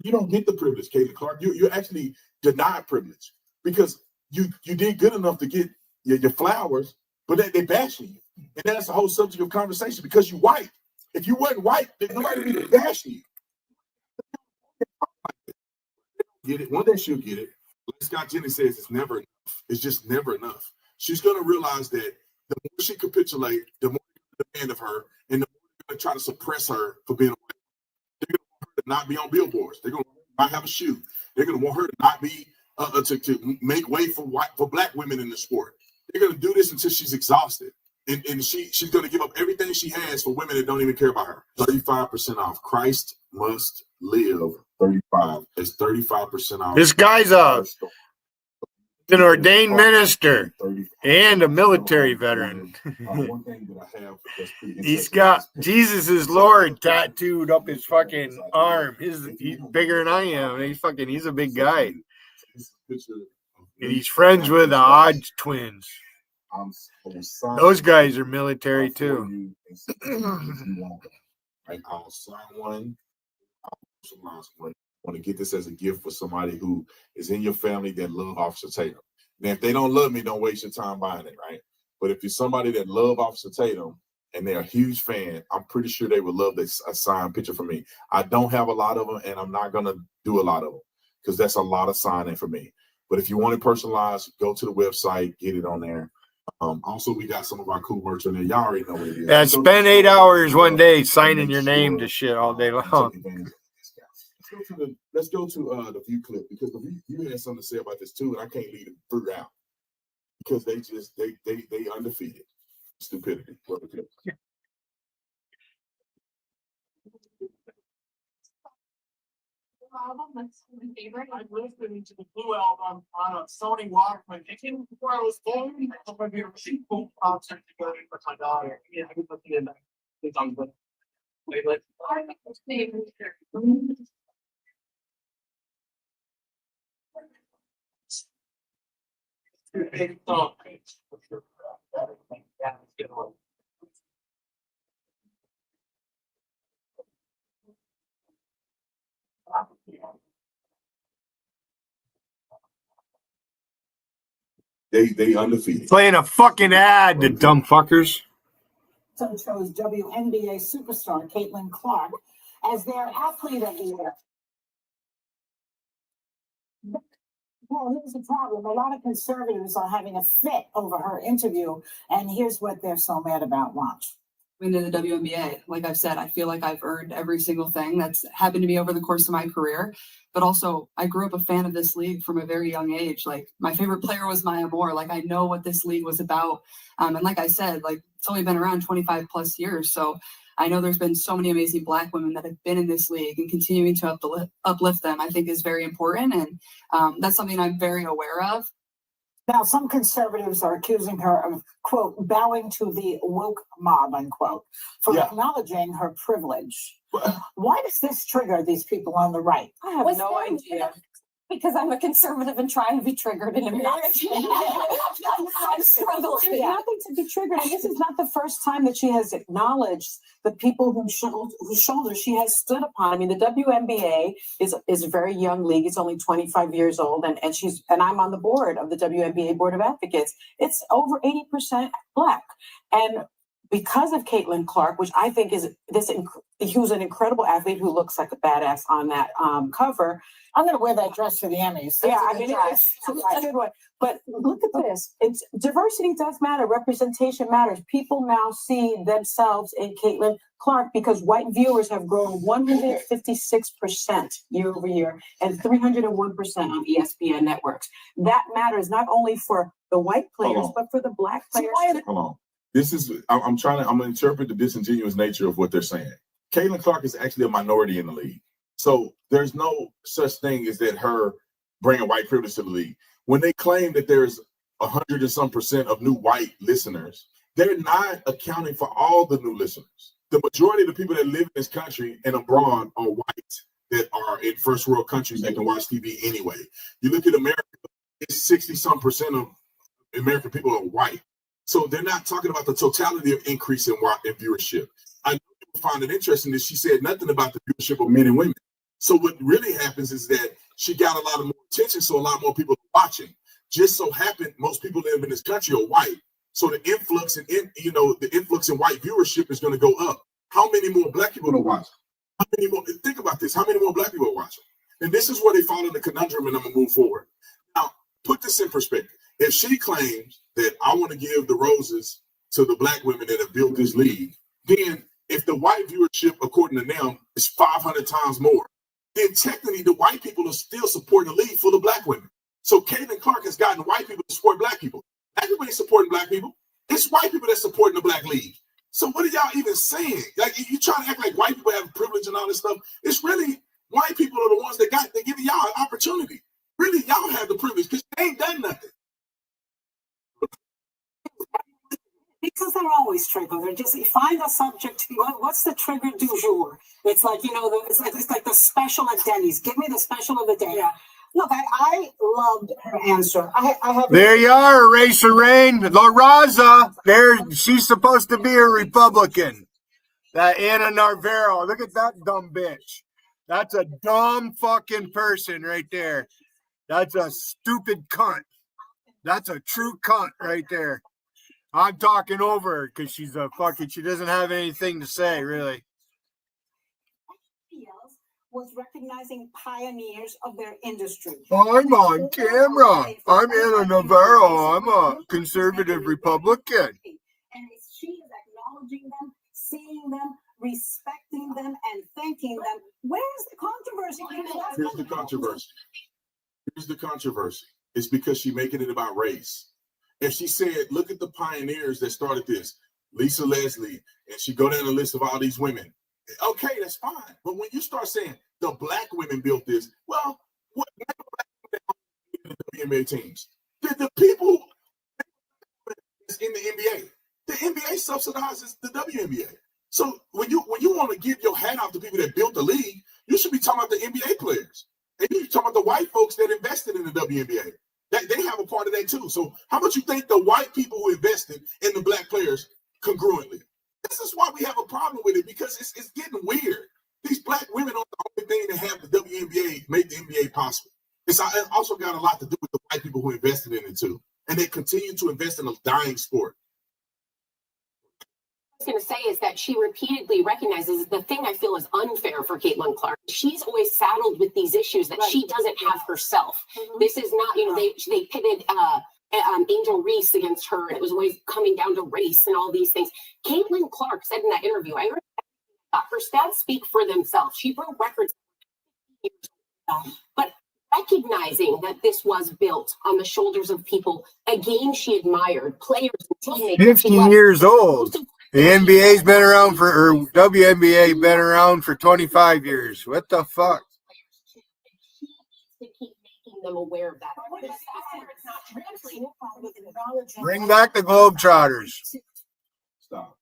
You don't get the privilege, Caitlin Clark. You're actually denied privilege because you did good enough to get your flowers, but they bashing you. And that's the whole subject of conversation because you're white. If you weren't white, then nobody would be bashing you. Get it. One day she'll get it. Like Scott Jennings says, it's never enough. It's just never enough. She's going to realize that the more she capitulate, the more demand of her, and the more they're going to try to suppress her for being a white. They're going to want her to not be on billboards. They're going to not have a shoe. They're going to want her to not be to make way for black women in the sport. They're going to do this until she's exhausted. And she's going to give up everything she has for women that don't even care about her. 35% off. Christ must live. 35. It's 35% off. This guy's an ordained minister and a military veteran. He's got Jesus is Lord tattooed up his fucking arm. He's bigger than I am. He's a big guy. And he's friends with the Hodge twins. Those guys are military too. I'll sign one. I want to get this as a gift for somebody who is in your family that love Officer Tatum. Now, if they don't love me, don't waste your time buying it, right? But if you're somebody that love Officer Tatum and they're a huge fan, I'm pretty sure they would love this a signed picture for me. I don't have a lot of them, and I'm not gonna do a lot of them because that's a lot of signing for me. But if you want it personalized, go to the website, get it on there. Also, we got some of our cool merch on there. Y'all already know what it is. Yeah, spend 8 hours one day signing your name to shit all day long. Let's go to the view clip because the view had something to say about this too, and I can't leave it through out because they undefeated. Stupidity. Album, that's my favorite. I listened to the Blue album on a Sony Walkman. It came before I was born. I hope I'd be a really cool concert to go to for my daughter. Yeah, I was looking at that. It's on the playlist. Big song. Yeah, it's good one. They undefeated. Playing a fucking ad, the dumb fuckers. So chose WNBA superstar Caitlin Clark as their athlete of the year. Well, here's the problem. A lot of conservatives are having a fit over her interview, and here's what they're so mad about. Watch. Into the WNBA. Like I've said, I feel like I've earned every single thing that's happened to me over the course of my career. But also, I grew up a fan of this league from a very young age. Like, my favorite player was Maya Moore. Like, I know what this league was about. And like I said, like, it's only been around 25 plus years. So I know there's been so many amazing Black women that have been in this league, and continuing to uplift them, I think, is very important. And that's something I'm very aware of. Now, some conservatives are accusing her of, quote, bowing to the woke mob, unquote, for acknowledging her privilege. Why does this trigger these people on the right? I have no idea. Because I'm a conservative and trying to be triggered in America. I'm struggling. There's nothing to be triggered. And this is not the first time that she has acknowledged the people whose shoulders she has stood upon. I mean, the WNBA is a very young league. It's only 25 years old, and I'm on the board of the WNBA Board of Advocates. It's over 80% Black, and because of Caitlin Clark, which I think is who's an incredible athlete who looks like a badass on that cover. I'm going to wear that dress for the Emmys. Yeah, I mean, it's a good one. But look at this. It's diversity does matter. Representation matters. People now see themselves in Caitlin Clark because white viewers have grown 156% year over year and 301% on ESPN networks. That matters not only for the white players, but for the Black players. Hold on. I'm going to interpret the disingenuous nature of what they're saying. Caitlin Clark is actually a minority in the league. So there's no such thing as that her bringing white privilege to the league. When they claim that there's 100 and some percent of new white listeners, they're not accounting for all the new listeners. The majority of the people that live in this country and abroad are white, that are in first world countries that can watch TV anyway. You look at America, it's 60 some percent of American people are white. So they're not talking about the totality of increase in viewership. I find it interesting that she said nothing about the viewership of men and women. So what really happens is that she got a lot of more attention, so a lot more people are watching. Just so happened, most people live in this country are white. So the influx in white viewership is going to go up. How many more Black people are watching? How many more? Think about this. How many more Black people are watching? And this is where they fall in the conundrum, and I'm going to move forward. Now, put this in perspective. If she claims that I want to give the roses to the Black women that have built this league, then if the white viewership, according to them, is 500 times more, then technically the white people are still supporting the league for the Black women. So Caitlin Clark has gotten white people to support Black people. Black people ain't supporting Black people. It's white people that's supporting the Black league. So what are y'all even saying? Like, you trying to act like white people have privilege and all this stuff. It's really white people are the ones that give y'all an opportunity. Really, y'all have the privilege because they ain't done nothing. Because they're always triggered. They're just find a subject. What's the trigger du jour? It's like, it's like the special at Denny's. Give me the special of the day. Yeah. Look, I loved her answer. I have. There you are, Eraser Rain. La Raza. She's supposed to be a Republican. That Anna Navarro. Look at that dumb bitch. That's a dumb fucking person right there. That's a stupid cunt. That's a true cunt right there. I'm talking over her because she doesn't have anything to say, really. Was recognizing pioneers of their industry. I'm on camera. I'm Anna Navarro. I'm a conservative Republican. And she is acknowledging them, seeing them, respecting them, and thanking them. Where's the controversy? Here's the controversy. Here's the controversy. It's because she's making it about race. If she said, look at the pioneers that started this, Lisa Leslie, and she go down the list of all these women, okay, that's fine. But when you start saying the Black women built this, well, what WNBA teams? The people in the NBA, the NBA subsidizes the WNBA. So when you want to give your hat out to people that built the league, you should be talking about the NBA players. And you should be talking about the white folks that invested in the WNBA. They have a part of that too. So how much you think the white people who invested in the Black players congruently? This is why we have a problem with it, because it's getting weird. These Black women are the only thing that have the WNBA make the NBA possible. It's also got a lot to do with the white people who invested in it too. and they continue to invest in a dying sport. I was going to say is that she repeatedly recognizes the thing I feel is unfair for Caitlin Clark. She's always saddled with these issues that she doesn't have herself. This is not, they pitted Angel Reese against her, and it was always coming down to race and all these things. Caitlin Clark said in that interview, I heard her stats speak for themselves. She broke records, but recognizing that this was built on the shoulders of people, a game she admired, players, teammates. 50 years old. The NBA's been around or WNBA been around for 25 years. What the fuck? To keep making them aware of that. Bring back the Globetrotters. Stop.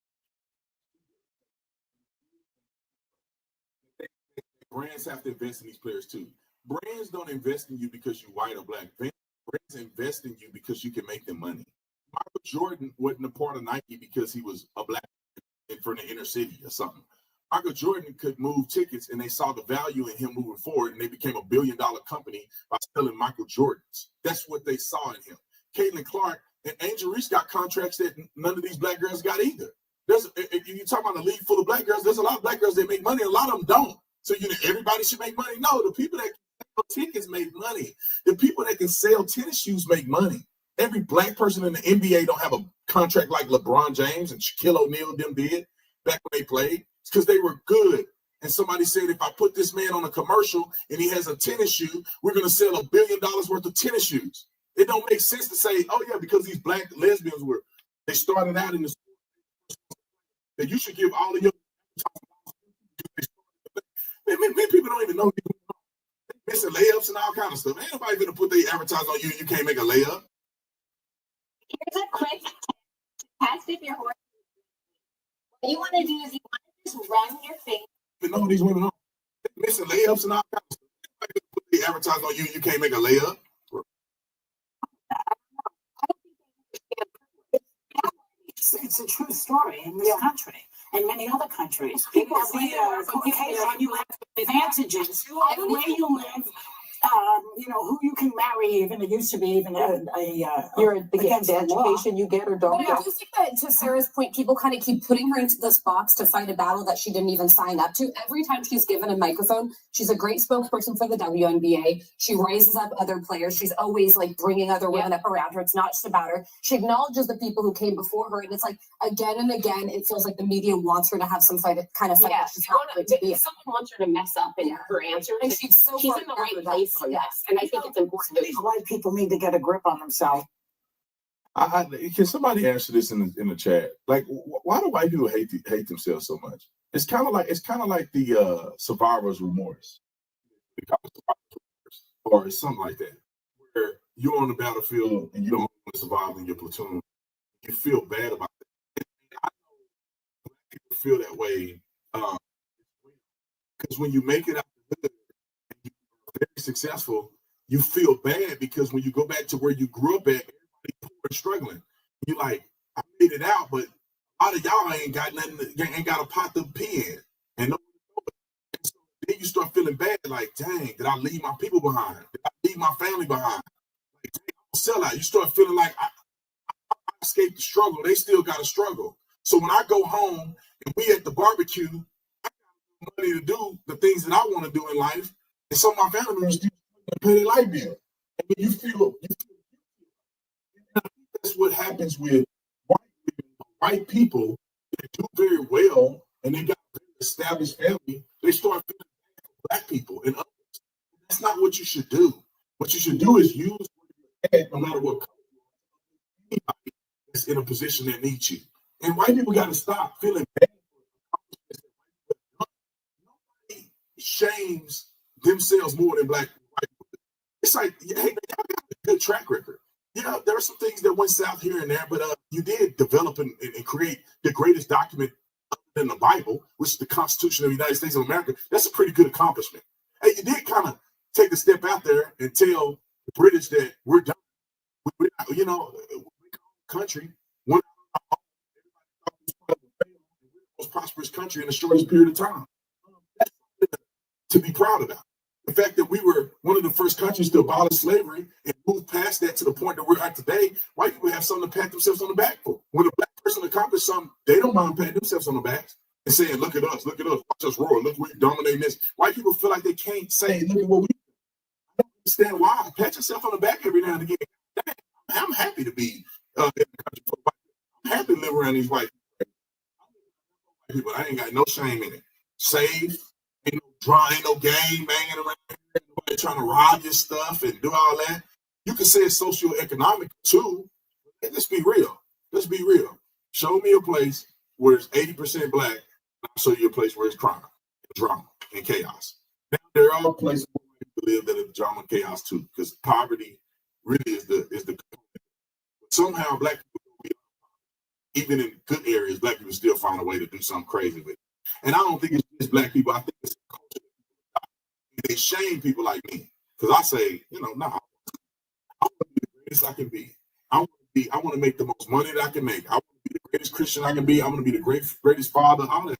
Brands have to invest in these players too. Brands don't invest in you because you're white or black. Brands invest in you because you can make them money. Michael Jordan wasn't a part of Nike because he was a black in from the inner city or something. Michael Jordan could move tickets, and they saw the value in him moving forward, and they became $1 billion company by selling Michael Jordans. That's what they saw in him. Caitlin Clark and Angel Reese got contracts that none of these black girls got either. If you talk about a league full of black girls, there's a lot of black girls that make money, a lot of them don't. So everybody should make money. No, the people that can sell tickets make money. The people that can sell tennis shoes make money. Every black person in the NBA don't have a contract like LeBron James and Shaquille O'Neal them did back when they played. It's because they were good. And somebody said, if I put this man on a commercial and he has a tennis shoe, we're going to sell $1 billion worth of tennis shoes. It don't make sense to say, oh yeah, because these black lesbians they started out in the that you should give all of your many people don't even know missing layups and all kind of stuff. Ain't nobody gonna put their advertising on you. You can't make a layup. Here's a quick test if your horse. What you want to do is you want to just run your finger. You know these women are missing layups and all kind of stuff. Ain't nobody gonna put their advertising on you. You can't make a layup. It's a true story in this country and many other countries. People see Caucasian, you have advantages where you live. Who you can marry, even it used to be even against the education you get or don't get. But I do think that, to Sarah's point, people kind of keep putting her into this box to fight a battle that she didn't even sign up to. Every time she's given a microphone, she's a great spokesperson for the WNBA. She raises up other players. She's always like bringing other women up around her. It's not just about her. She acknowledges the people who came before her, and it's like again and again, it feels like the media wants her to have some kind of fight. Yeah, she's not going to be. Someone wants her to mess up in her answers. And she's in the right place for this, and I think it's important. These white people need to get a grip on themselves. Can somebody answer this in the chat? Like, why do white people hate themselves so much? It's kind of like the survivor's remorse, or something like that, where you're on the battlefield and you don't want to survive in your platoon. You feel bad about it. I know people feel that way because when you make it out of the hood and you're very successful, you feel bad because when you go back to where you grew up at, everybody poor and struggling. You're like, I made it out, but a lot of y'all ain't got nothing, ain't got a pot to pee in. And so then you start feeling bad, like, dang, did I leave my people behind? Did I leave my family behind? Like, dang, I'm a sellout. You start feeling like I escaped the struggle. They still got to struggle. So when I go home and we at the barbecue, I got money to do the things that I want to do in life. And some of my family members do pay their light bill. And when you feel that's what happens with white people that do very well and they got an established family, they start feeling bad for black people and others. That's not what you should do. What you should do is use what you have, no matter what anybody that's in a position that needs you. And white people got to stop feeling bad. Nobody shames themselves more than black people. It's like, hey, y'all got a good track record. Yeah, there are some things that went south here and there, but you did develop and create the greatest document in the Bible, which is the Constitution of the United States of America. That's a pretty good accomplishment. And you did kind of take a step out there and tell the British that we're done. Country, one of the most prosperous country in the shortest period of time. That's to be proud about. The fact that we were one of the first countries to abolish slavery and move past that to the point that we're at today, white people have something to pat themselves on the back for. When a black person accomplishes something, they don't mind patting themselves on the back and saying, look at us, watch us roar, look, we're dominating this. White people feel like they can't say, look at what we do. I don't understand why. Pat yourself on the back every now and again. I'm happy to be in the country for white people. I'm happy to live around these white people. I ain't got no shame in it. Saved, ain't no drama, ain't no game banging around here, nobody trying to rob your stuff and do all that. You can say it's socioeconomic too. Let's be real. Let's be real. Show me a place where it's 80% black, and I'll show you a place where it's crime, and drama, and chaos. Now, there are places where people live that are drama and chaos too, because poverty really is the somehow black people, even in good areas, black people still find a way to do something crazy with it. And I don't think it's just black people. I think it's a culture. They shame people like me because I say, nah, I want to be the greatest I can be. I want to make the most money that I can make. I want to be the greatest Christian I can be. I want to be the greatest father. I'm not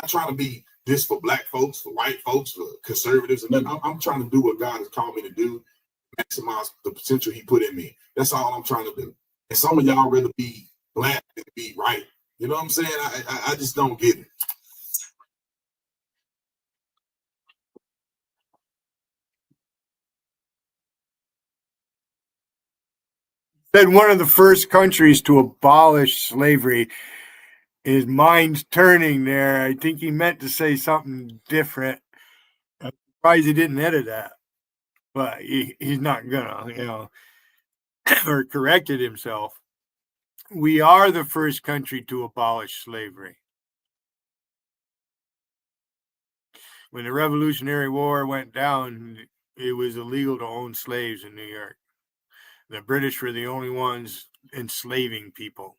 trying to be this for black folks, for white folks, for conservatives, and I'm trying to do what God has called me to do, maximize the potential He put in me. That's all I'm trying to do. And some of y'all rather be black than be right. You know what I'm saying? I just don't get it. Said one of the first countries to abolish slavery. His mind's turning there. I think he meant to say something different. I'm surprised he didn't edit that, but he's not gonna, or corrected himself. We are the first country to abolish slavery. When the Revolutionary War went down, it was illegal to own slaves in New York. The British were the only ones enslaving people.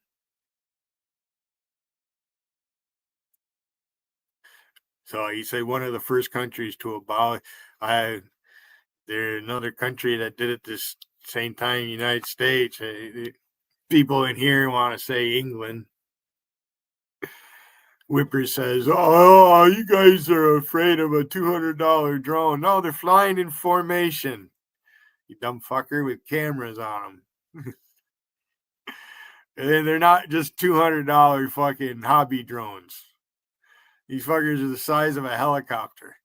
So you say one of the first countries to abolish. There's another country that did it this same time, United States. People in here want to say England. Whipper says, oh, you guys are afraid of a $200 drone. No, they're flying in formation. You dumb fucker, with cameras on them. And they're not just $200 fucking hobby drones. These fuckers are the size of a helicopter.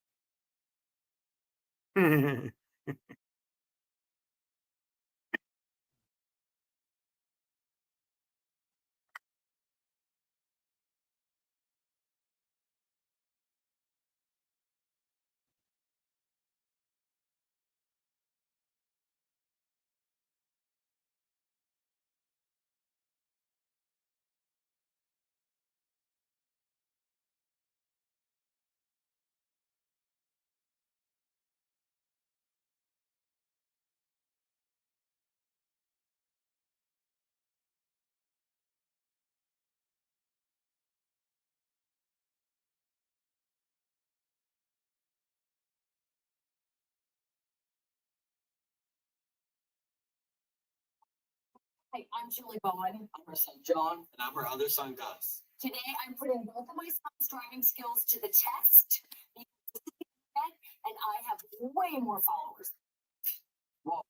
Hi, I'm Julie Bowen. I'm her son John. And I'm her other son Gus. Today I'm putting both of my son's driving skills to the test because and I have way more followers. Well,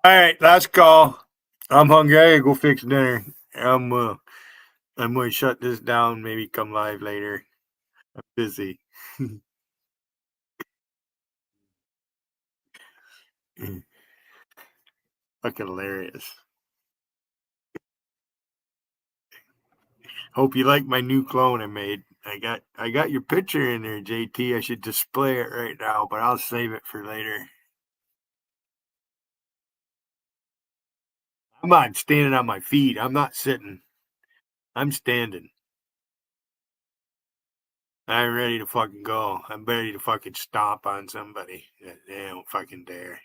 All right, last call. I'm hungry. I gotta go fix dinner. I'm gonna shut this down. Maybe come live later. I'm busy. Fucking hilarious. Hope you like my new clone I made. I got your picture in there, JT. I should display it right now, but I'll save it for later. I'm on standing on my feet. I'm not sitting. I'm standing. I'm ready to fucking go. I'm ready to fucking stomp on somebody. They don't fucking dare.